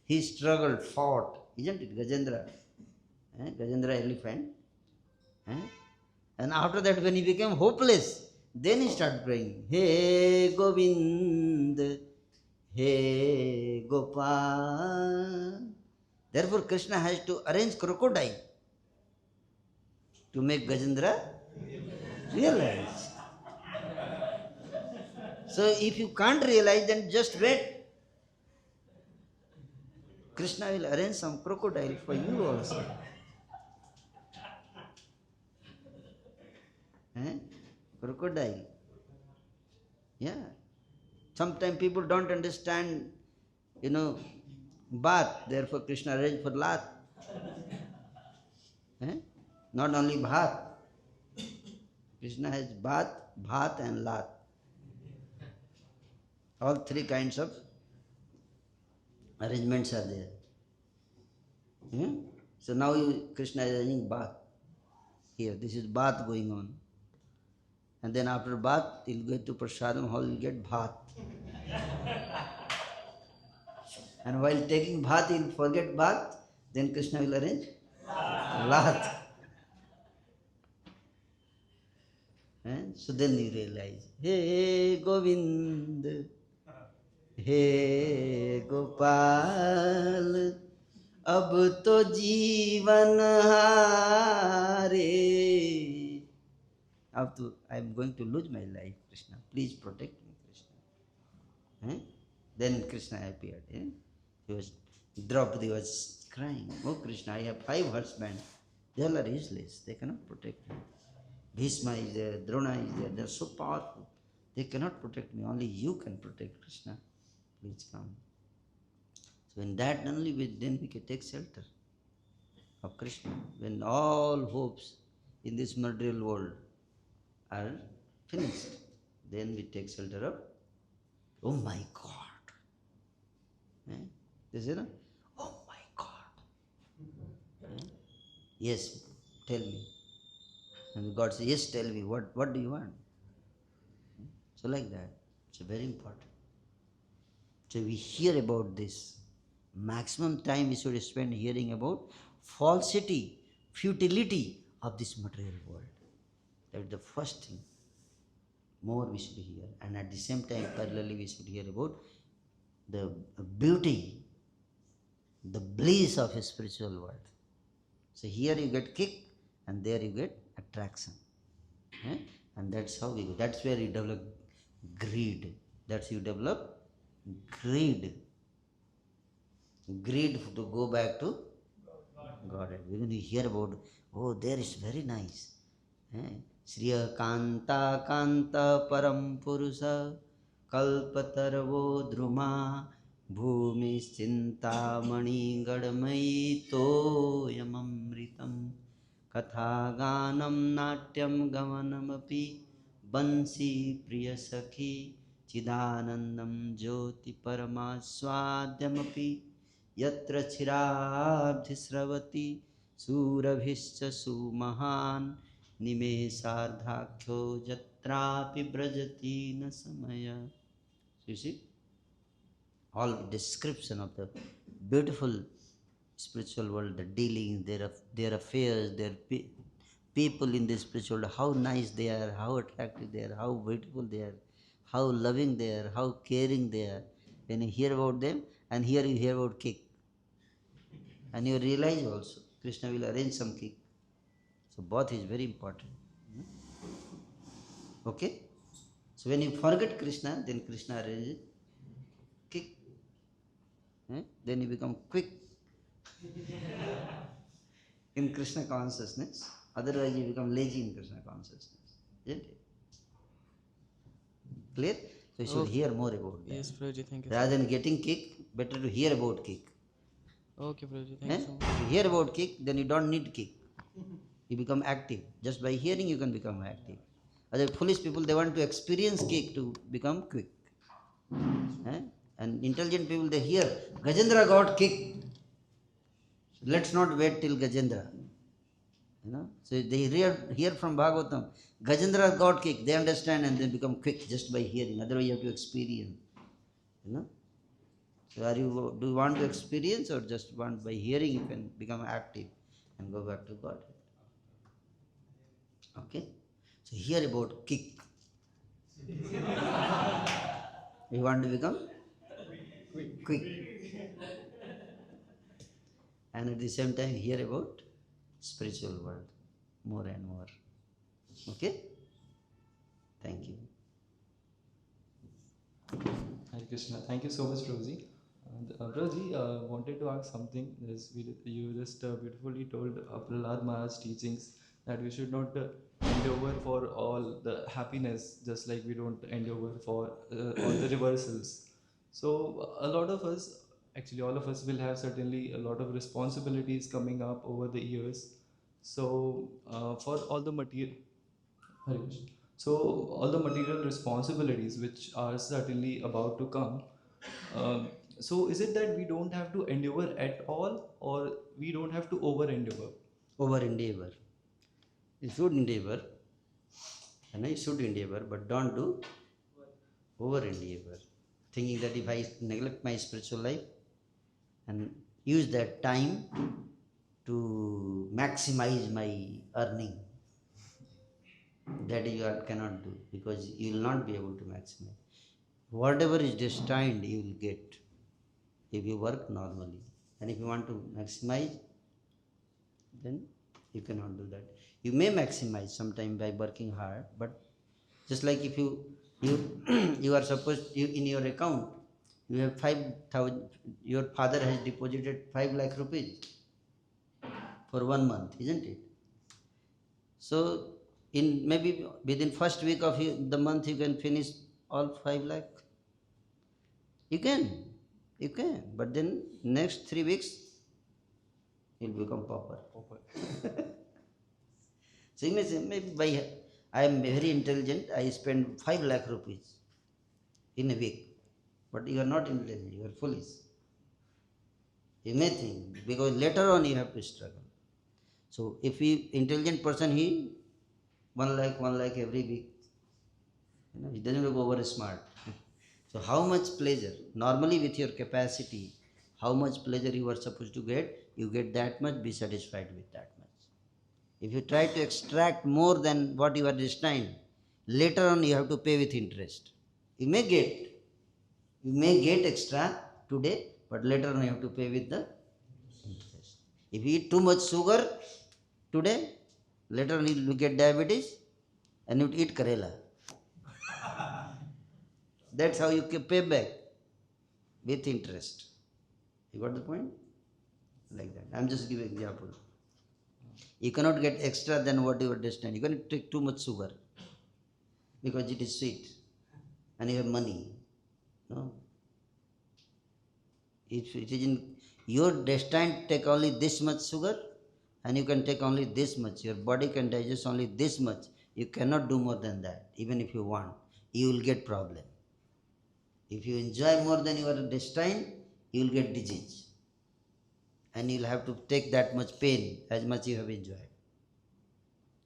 he struggled, fought. Isn't it, Gajendra? Gajendra elephant. And after that, when he became hopeless, then he started praying, Hey Govind, Hey Gopal. Therefore, Krishna has to arrange crocodile to make Gajendra realize. So, if you can't realize, then just wait. Krishna will arrange some crocodile for you also. Crocodile. Yeah. Sometimes people don't understand, bath. Therefore, Krishna arranged for lat. Not only bhat. Krishna has bath, bhat and lat. All 3 kinds of arrangements are there. So now Krishna is arranging bath. Here, this is bath going on. And then after bath, he'll get to Prasadam hall, he'll get bhat. And while taking bhat, he'll forget bath. Then Krishna will arrange lat. So then you realize, Hey Govind, Hey Gopal, अब तो जीवन हारे. अब तो I am going to lose my life, Krishna. Please protect me, Krishna. Then Krishna appeared. He was Draupadi was crying. Oh Krishna, I have 5 horsemen. They all are useless. They cannot protect me. Bhishma is there, Drona is there. They are so powerful. They cannot protect me. Only you can protect, Krishna. Please come. So in that only then we can take shelter of Krishna. When all hopes in this material world are finished, then we take shelter of, oh my God. This is, oh my God. Yes, tell me. And God says, yes, tell me, what do you want? So like that, it's very important. So we hear about this. Maximum time we should spend hearing about falsity, futility of this material world. That is the first thing. More we should hear. And at the same time, parallelly, we should hear about the beauty, the bliss of a spiritual world. So here you get kick and there you get attraction. Eh? And that's how we go. That's where you develop greed. That's you develop greed. Greed to go back to Godhead. When you hear about, oh, there is very nice. Shriya Kanta Kanta Param Purusa Kalpatarvo Druma Bhumi Chinta Mani Gadmai Toyamamritam Kathaganam Natyam Gamanamapi Bansi Priya Sakhi Chidanandam Jyoti Paramaswadhyamapi Yatra Chirabdhisravati Surabhischa Sumahan Nimesardhakhyo Jatrapi Brajati na Samaya. So you see, all description of the beautiful spiritual world, the dealings, their affairs, their people in the spiritual world, how nice they are, how attractive they are, how beautiful they are, how loving they are, how caring they are. When you hear about them, and here you hear about kick. And you realize also, Krishna will arrange some kick. So both is very important. Okay? So when you forget Krishna, then Krishna arranges kick. Then you become quick in Krishna consciousness. Otherwise you become lazy in Krishna consciousness. Isn't it? Clear? So you should hear more about that. Yes, Prabhuji, thank you. Rather than getting kick, better to hear about kick. Okay, Prabhuji, thank you so much. If you hear about kick, then you don't need kick. You become active. Just by hearing you can become active. Other foolish people, they want to experience kick to become quick. And intelligent people, they hear, Gajendra got kick. So let's not wait till Gajendra. So they hear from Bhagavatam, Gajendra got kick. They understand and they become quick just by hearing. Otherwise you have to experience. So do you want to experience or just want by hearing you can become active and go back to God? Okay? So hear about kick. You want to become quick. And at the same time hear about spiritual world more and more. Okay? Thank you. Hare Krishna. Thank you so much, Prabhuji. Prabhuji, wanted to ask something. You just beautifully told Prahlad Maharaj's teachings that we should not endeavor for all the happiness, just like we don't endeavor for all the reversals. So a lot of us, actually all of us, will have certainly a lot of responsibilities coming up over the years. So for all the material, Hare Krishna. So all the material responsibilities which are certainly about to come. So is it that we don't have to endeavor at all, or we don't have to over endeavor? Over endeavor. You should endeavor. And you should endeavor, but don't do over endeavor. Thinking that if I neglect my spiritual life and use that time to maximize my earning, that you cannot do, because you will not be able to maximize. Whatever is destined, you will get if you work normally. And if you want to maximize, then you cannot do that. You may maximize sometime by working hard, but just like if you you are supposed, in your account you have 5,000, your father has deposited 5 lakh rupees for 1 month, isn't it? So in maybe within first week of the month you can finish all 5 lakh. You can, but then next 3 weeks you'll become pauper. So you may say, maybe I am very intelligent, I spend 5 lakh rupees in a week. But you are not intelligent, you are foolish. You may think, because later on you have to struggle. So if intelligent person, he 1 lakh every week. He doesn't look over smart. So how much pleasure? Normally with your capacity, how much pleasure you are supposed to get, you get that much, be satisfied with that much. If you try to extract more than what you are destined, later on you have to pay with interest. You may get, You may get extra today, but later on you have to pay with the interest. If you eat too much sugar today, later on you will get diabetes and you eat Karela. That's how you can pay back with interest. You got the point? Like that. I'm just giving example. You cannot get extra than what you understand. You cannot take too much sugar because it is sweet and you have money. No. If it is in your destined, take only this much sugar and you can take only this much. Your body can digest only this much. You cannot do more than that. Even if you want, you will get problem. If you enjoy more than you are destined, you will get disease. And you will have to take that much pain as much you have enjoyed.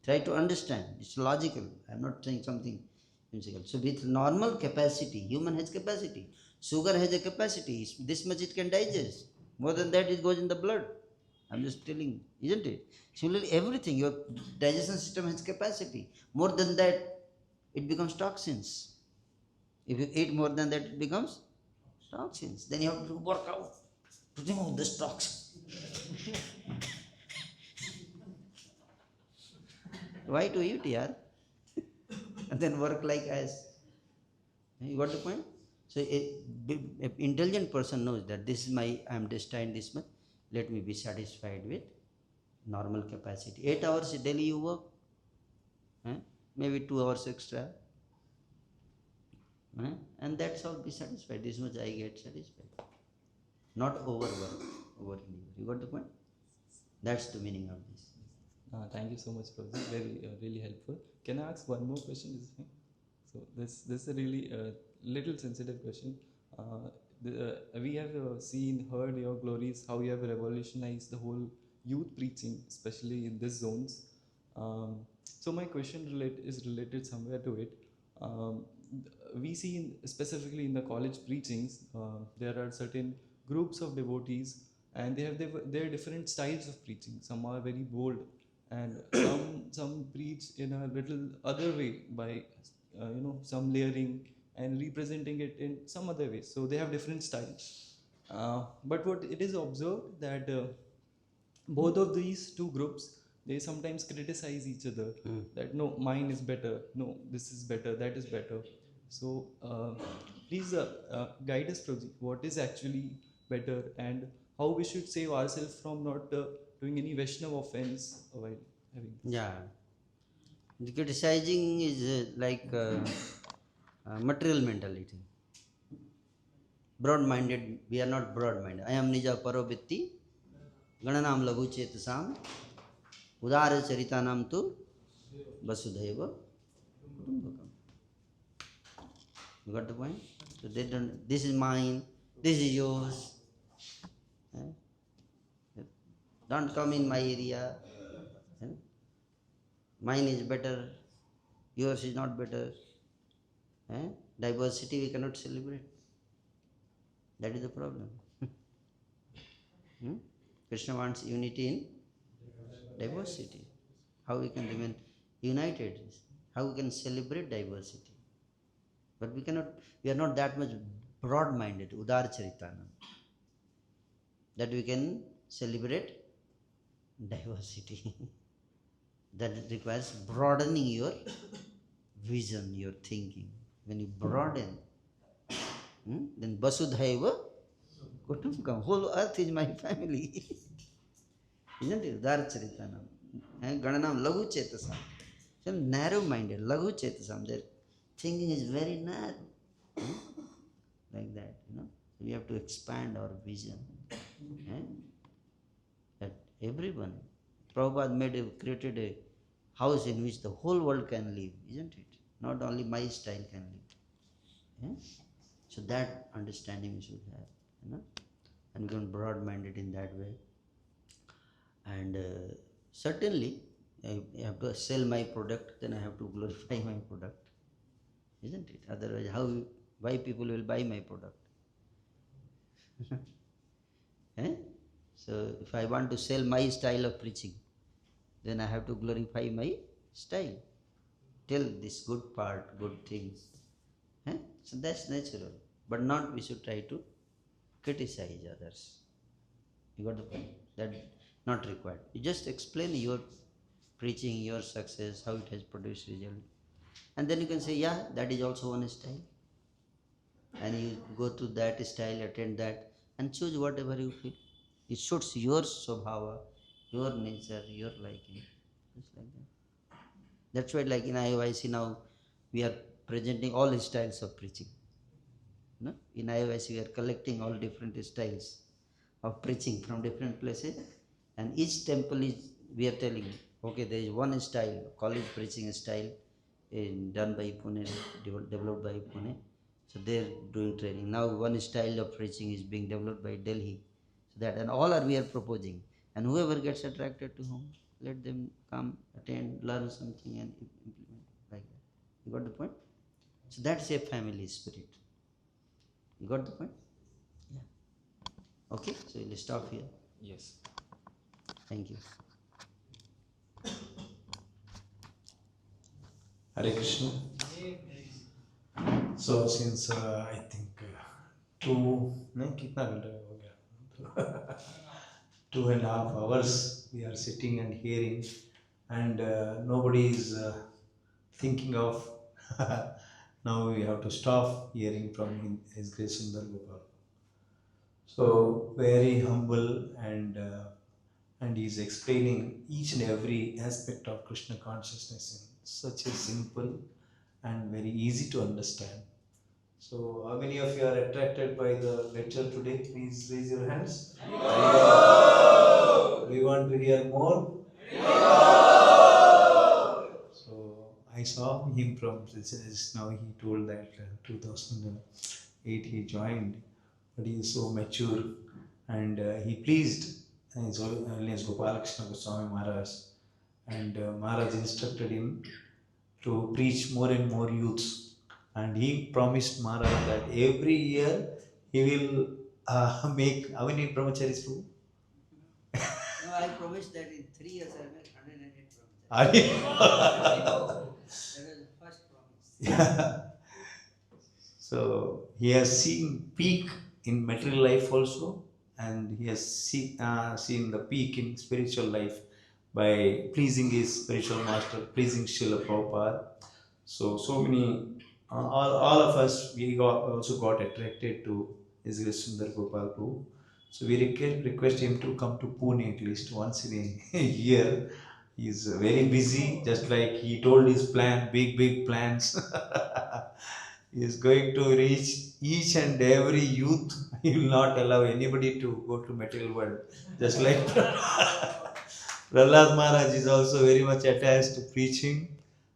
Try to understand. It's logical. I'm not saying something whimsical. So with normal capacity, human has capacity. Sugar has a capacity. This much it can digest. More than that it goes in the blood. I'm just telling, isn't it? Similarly, everything, your digestion system has capacity. More than that, it becomes toxins. If you eat more than that, it becomes toxins. Then you have to work out to remove this toxin. Why to eat, yaar? And then work like us. You got the point? So a intelligent person knows that this is I am destined this much. Let me be satisfied with normal capacity. 8 hours daily you work, maybe 2 hours extra, and that's all. Be satisfied. This much I get satisfied. Not overwork, over-deliver. You got the point? That's the meaning of this. Thank you so much, Professor. Very really helpful. Can I ask one more question? Is it fine? So this is a really little sensitive question. We have heard your glories, how you have revolutionized the whole youth preaching, especially in these zones. So my question is related somewhere to it. We see specifically in the college preachings, there are certain groups of devotees, and they have their different styles of preaching. Some are very bold, and some preach in a little other way by some layering and representing it in some other way. So they have different styles. But what it is observed that both of these two groups, they sometimes criticize each other, that no, mine is better, no, this is better, that is better. So please guide us, Prabhuji, what is actually better and how we should save ourselves from not doing any Vaishnava offense while having this. Yeah. The criticizing is like material mentality. Broad-minded, we are not broad-minded. I am nija parovitti, gananam laghu chetasam, udara charitanam tu vasudhaiva kutumbakam. You got the point? So they don't, this is mine, this is yours. Don't come in my area. Mine is better, yours is not better. Diversity we cannot celebrate. That is the problem. Krishna wants unity in diversity. How we can remain united? How we can celebrate diversity? But we are not that much broad-minded, udar charitana, that we can celebrate diversity. That requires broadening your vision, your thinking. When you broaden, then Vasudhaiva Kutumbakam, whole earth is my family. Isn't it? Udar-charitanam. Gananam Laghu Chetasam. So narrow-minded, Laghu Chetasam. Their thinking is very narrow. Like that, We have to expand our vision. That everyone, Prabhupada created a house in which the whole world can live, isn't it? Not only my style can live. So that understanding we should have, and become broad-minded in that way. And certainly, I have to sell my product, then I have to glorify my product, isn't it? Otherwise, why people will buy my product? So if I want to sell my style of preaching, then I have to glorify my style. Tell this good part, good things. So that's natural. but not we should try to criticize others. You got the point? That not required. You just explain your preaching, your success, how it has produced result, and then you can say, yeah, that is also one style, and you go to that style, attend that, and choose whatever you feel. It suits your swabhava, your nature, your liking, just like that. That's why, like in IOIC now, we are presenting all styles of preaching. No? In IOIC, we are collecting all different styles of preaching from different places, and each temple is, we are telling, okay, there is one style, college preaching style, done by Pune, developed by Pune. So they are doing training. Now one style of preaching is being developed by Delhi. So that, and all are we are proposing. And whoever gets attracted to whom, let them come, attend, learn something and implement like that. You got the point? So that's a family spirit. You got the point? Yeah. Okay, so we'll stop here. Yes. Thank you. Hare Krishna. So since I think कितना घंटा हो गया 2.5 hours we are sitting and hearing, and nobody is thinking of now we have to stop hearing from His Grace Sundar Gopal. So very humble, and he is explaining each and every aspect of Krishna consciousness in such a simple and very easy to understand. So how many of you are attracted by the lecture today? Please raise your hands. Do you want to hear more? So I saw him from this. Now he told that 2008 he joined, but he is so mature, and he pleased his Holiness Gopalakrishna Goswami Maharaj, and Maharaj instructed him to preach more and more youths. And he promised Maharaj that every year he will make, how many brahmacharis too? No, I promised that in 3 years I will make 108 brahmacharis. Are you? That was the first promise. Yeah. So he has seen peak in material life also, and he has seen the peak in spiritual life by pleasing his spiritual master, pleasing Srila Prabhupada. So many, all of us, we also got attracted to His Grace Sundar Gopal Prabhu. So we request him to come to Pune at least once in a year. He is very busy, just like he told his plan, big plans. He is going to reach each and every youth. He will not allow anybody to go to material world. Just like Prahlad Maharaj is also very much attached to preaching.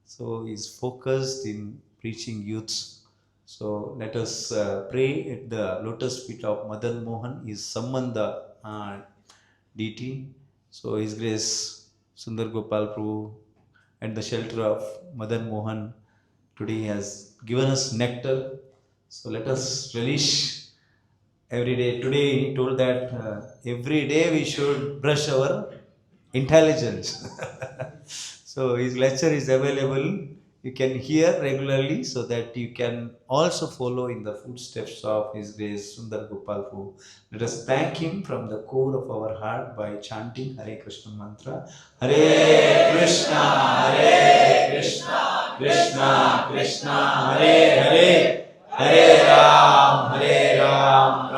So he is focused in preaching youths. So let us pray at the lotus feet of Madan Mohan, his Sambandha deity. So His Grace Sundar Gopal Prabhu, at the shelter of Madan Mohan, today he has given us nectar. So let us relish every day. Today he told that every day we should brush our intelligence. So his lecture is available. You can hear regularly so that you can also follow in the footsteps of His Grace Sundar Gopal Prabhu. Let us thank him from the core of our heart by chanting Hare Krishna mantra. Hare Krishna, Krishna Krishna, Hare Hare, Hare Ram, Ram